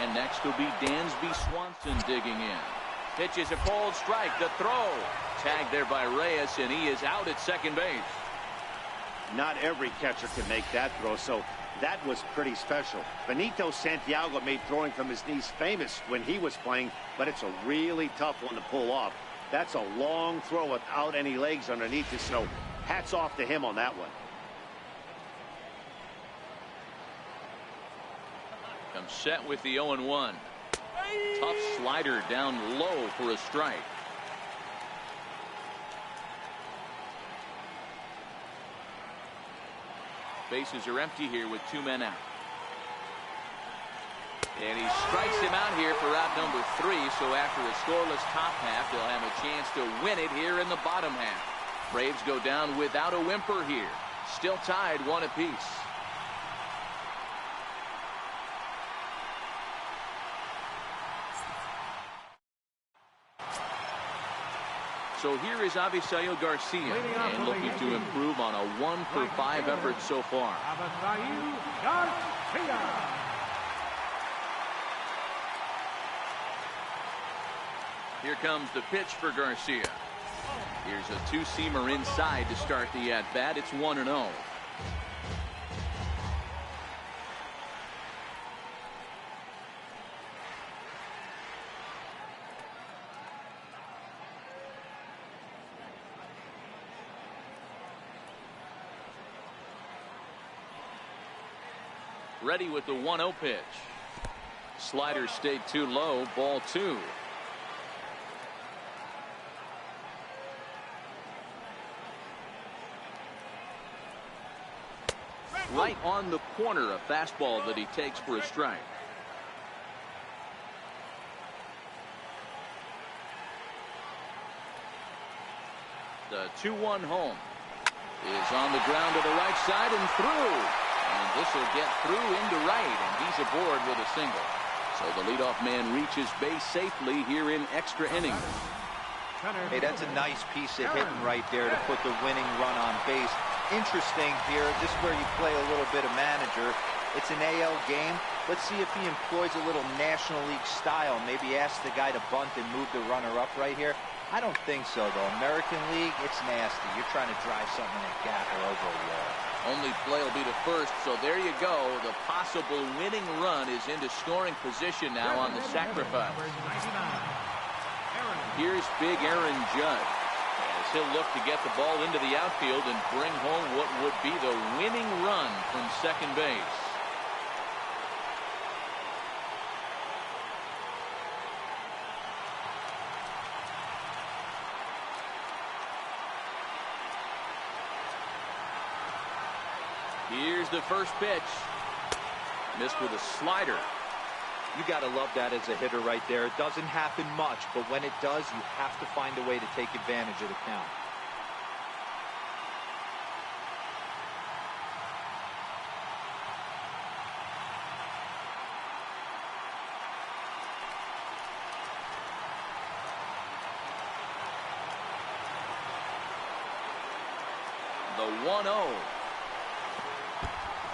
And next will be Dansby Swanson digging in. Pitch is a cold strike. The throw. Tagged there by Reyes, and he is out at second base. Not every catcher can make that throw, so that was pretty special. Benito Santiago made throwing from his knees famous when he was playing, but it's a really tough one to pull off. That's a long throw without any legs underneath it, so hats off to him on that one. Comes set with the 0-1. Tough slider down low for a strike. Bases are empty here with 2 men out. And he strikes him out here for out number 3. So after a scoreless top half, they'll have a chance to win it here in the bottom half. Braves go down without a whimper here. Still tied 1 apiece. So here is Avisail Garcia, and looking to improve on a 1 for 5 effort so far. Avisail Garcia. Here comes the pitch for Garcia. Here's a 2-seamer inside to start the at-bat. It's 1-0. Ready with the 1-0 pitch. Slider stayed too low. Ball 2. Right on the corner, a fastball that he takes for a strike. The 2-1 home is on the ground to the right side and through. And this will get through into right, and he's aboard with a single. So the leadoff man reaches base safely here in extra innings. Hey, that's a nice piece of hitting right there to put the winning run on base. interesting here. This is where you play a little bit of manager. It's an AL game. Let's see if he employs a little National League style. Maybe ask the guy to bunt and move the runner up right here. I don't think so, though. American League, it's nasty. You're trying to drive something in a gap or over a wall. Only play will be to first, so there you go. The possible winning run is into scoring position now on the sacrifice. Here's big Aaron Judge, as he'll look to get the ball into the outfield and bring home what would be the winning run from second base. Here's the first pitch. Missed with a slider. You got to love that as a hitter right there. It doesn't happen much, but when it does, you have to find a way to take advantage of the count. The 1-0.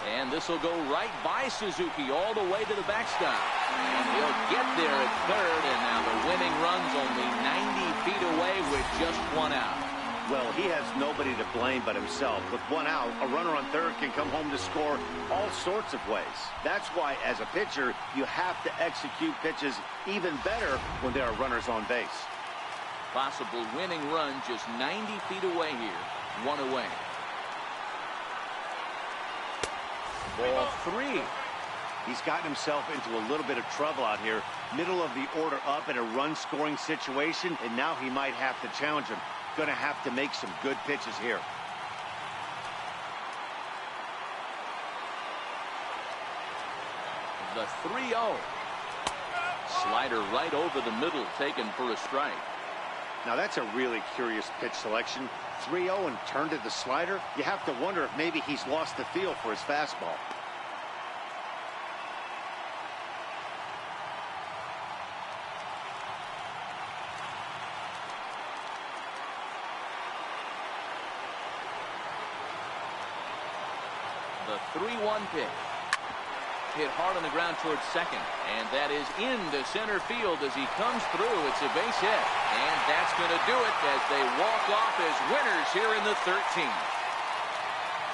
And this will go right by Suzuki all the way to the backstop. And he'll get there at third, and now the winning run's only 90 feet away with just one out. Well, he has nobody to blame but himself. With one out, a runner on third can come home to score all sorts of ways. That's why, as a pitcher, you have to execute pitches even better when there are runners on base. Possible winning run just 90 feet away here. One away. Ball three. He's gotten himself into a little bit of trouble out here. Middle of the order up in a run-scoring situation, and now he might have to challenge him. Going to have to make some good pitches here. The 3-0. Slider right over the middle, taken for a strike. Now that's a really curious pitch selection. 3-0 and turned to the slider. You have to wonder if maybe he's lost the feel for his fastball. The 3-1 pitch. Hit hard on the ground towards second, and that is into center field as he comes through. It's a base hit, and that's going to do it as they walk off as winners here in the 13th.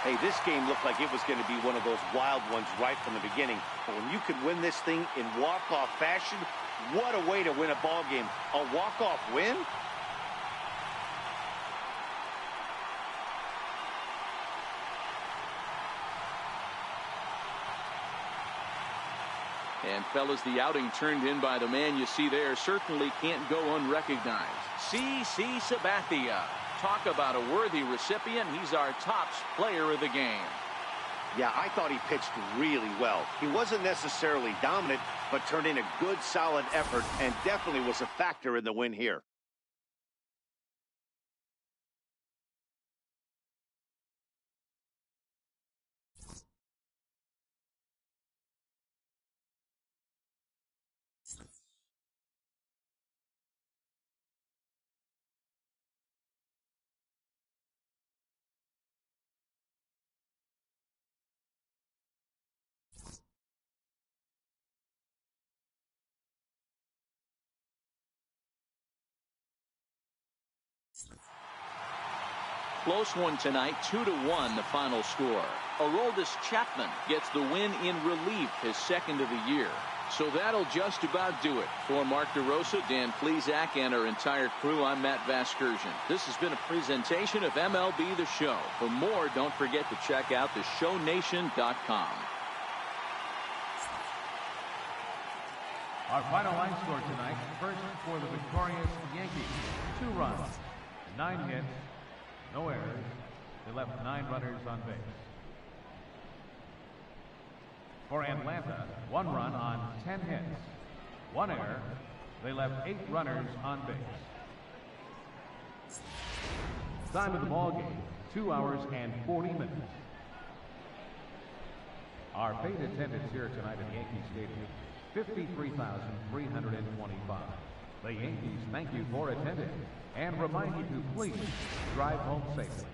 Hey, this game looked like it was going to be one of those wild ones right from the beginning. But when you could win this thing in walk-off fashion, what a way to win a ball game. A walk-off win? And, fellas, the outing turned in by the man you see there certainly can't go unrecognized. C.C. Sabathia. Talk about a worthy recipient. He's our top player of the game. Yeah, I thought he pitched really well. He wasn't necessarily dominant, but turned in a good, solid effort and definitely was a factor in the win here. Close one tonight, 2-1 the final score. Aroldis Chapman gets the win in relief, his second of the year. So that'll just about do it. For Mark DeRosa, Dan Plesac, and our entire crew, I'm Matt Vasgersian. This has been a presentation of MLB The Show. For more, don't forget to check out theshownation.com. Our final line score tonight, first for the victorious Yankees, 2 runs, 9 hits, no errors. They left 9 runners on base. For Atlanta, 1 run on 10 hits, 1 error. They left 8 runners on base. Time of the ball game, 2 hours and 40 minutes. Our paid attendance here tonight at Yankee Stadium, 53,325. The Yankees thank you for attending and remind you to please drive home safely.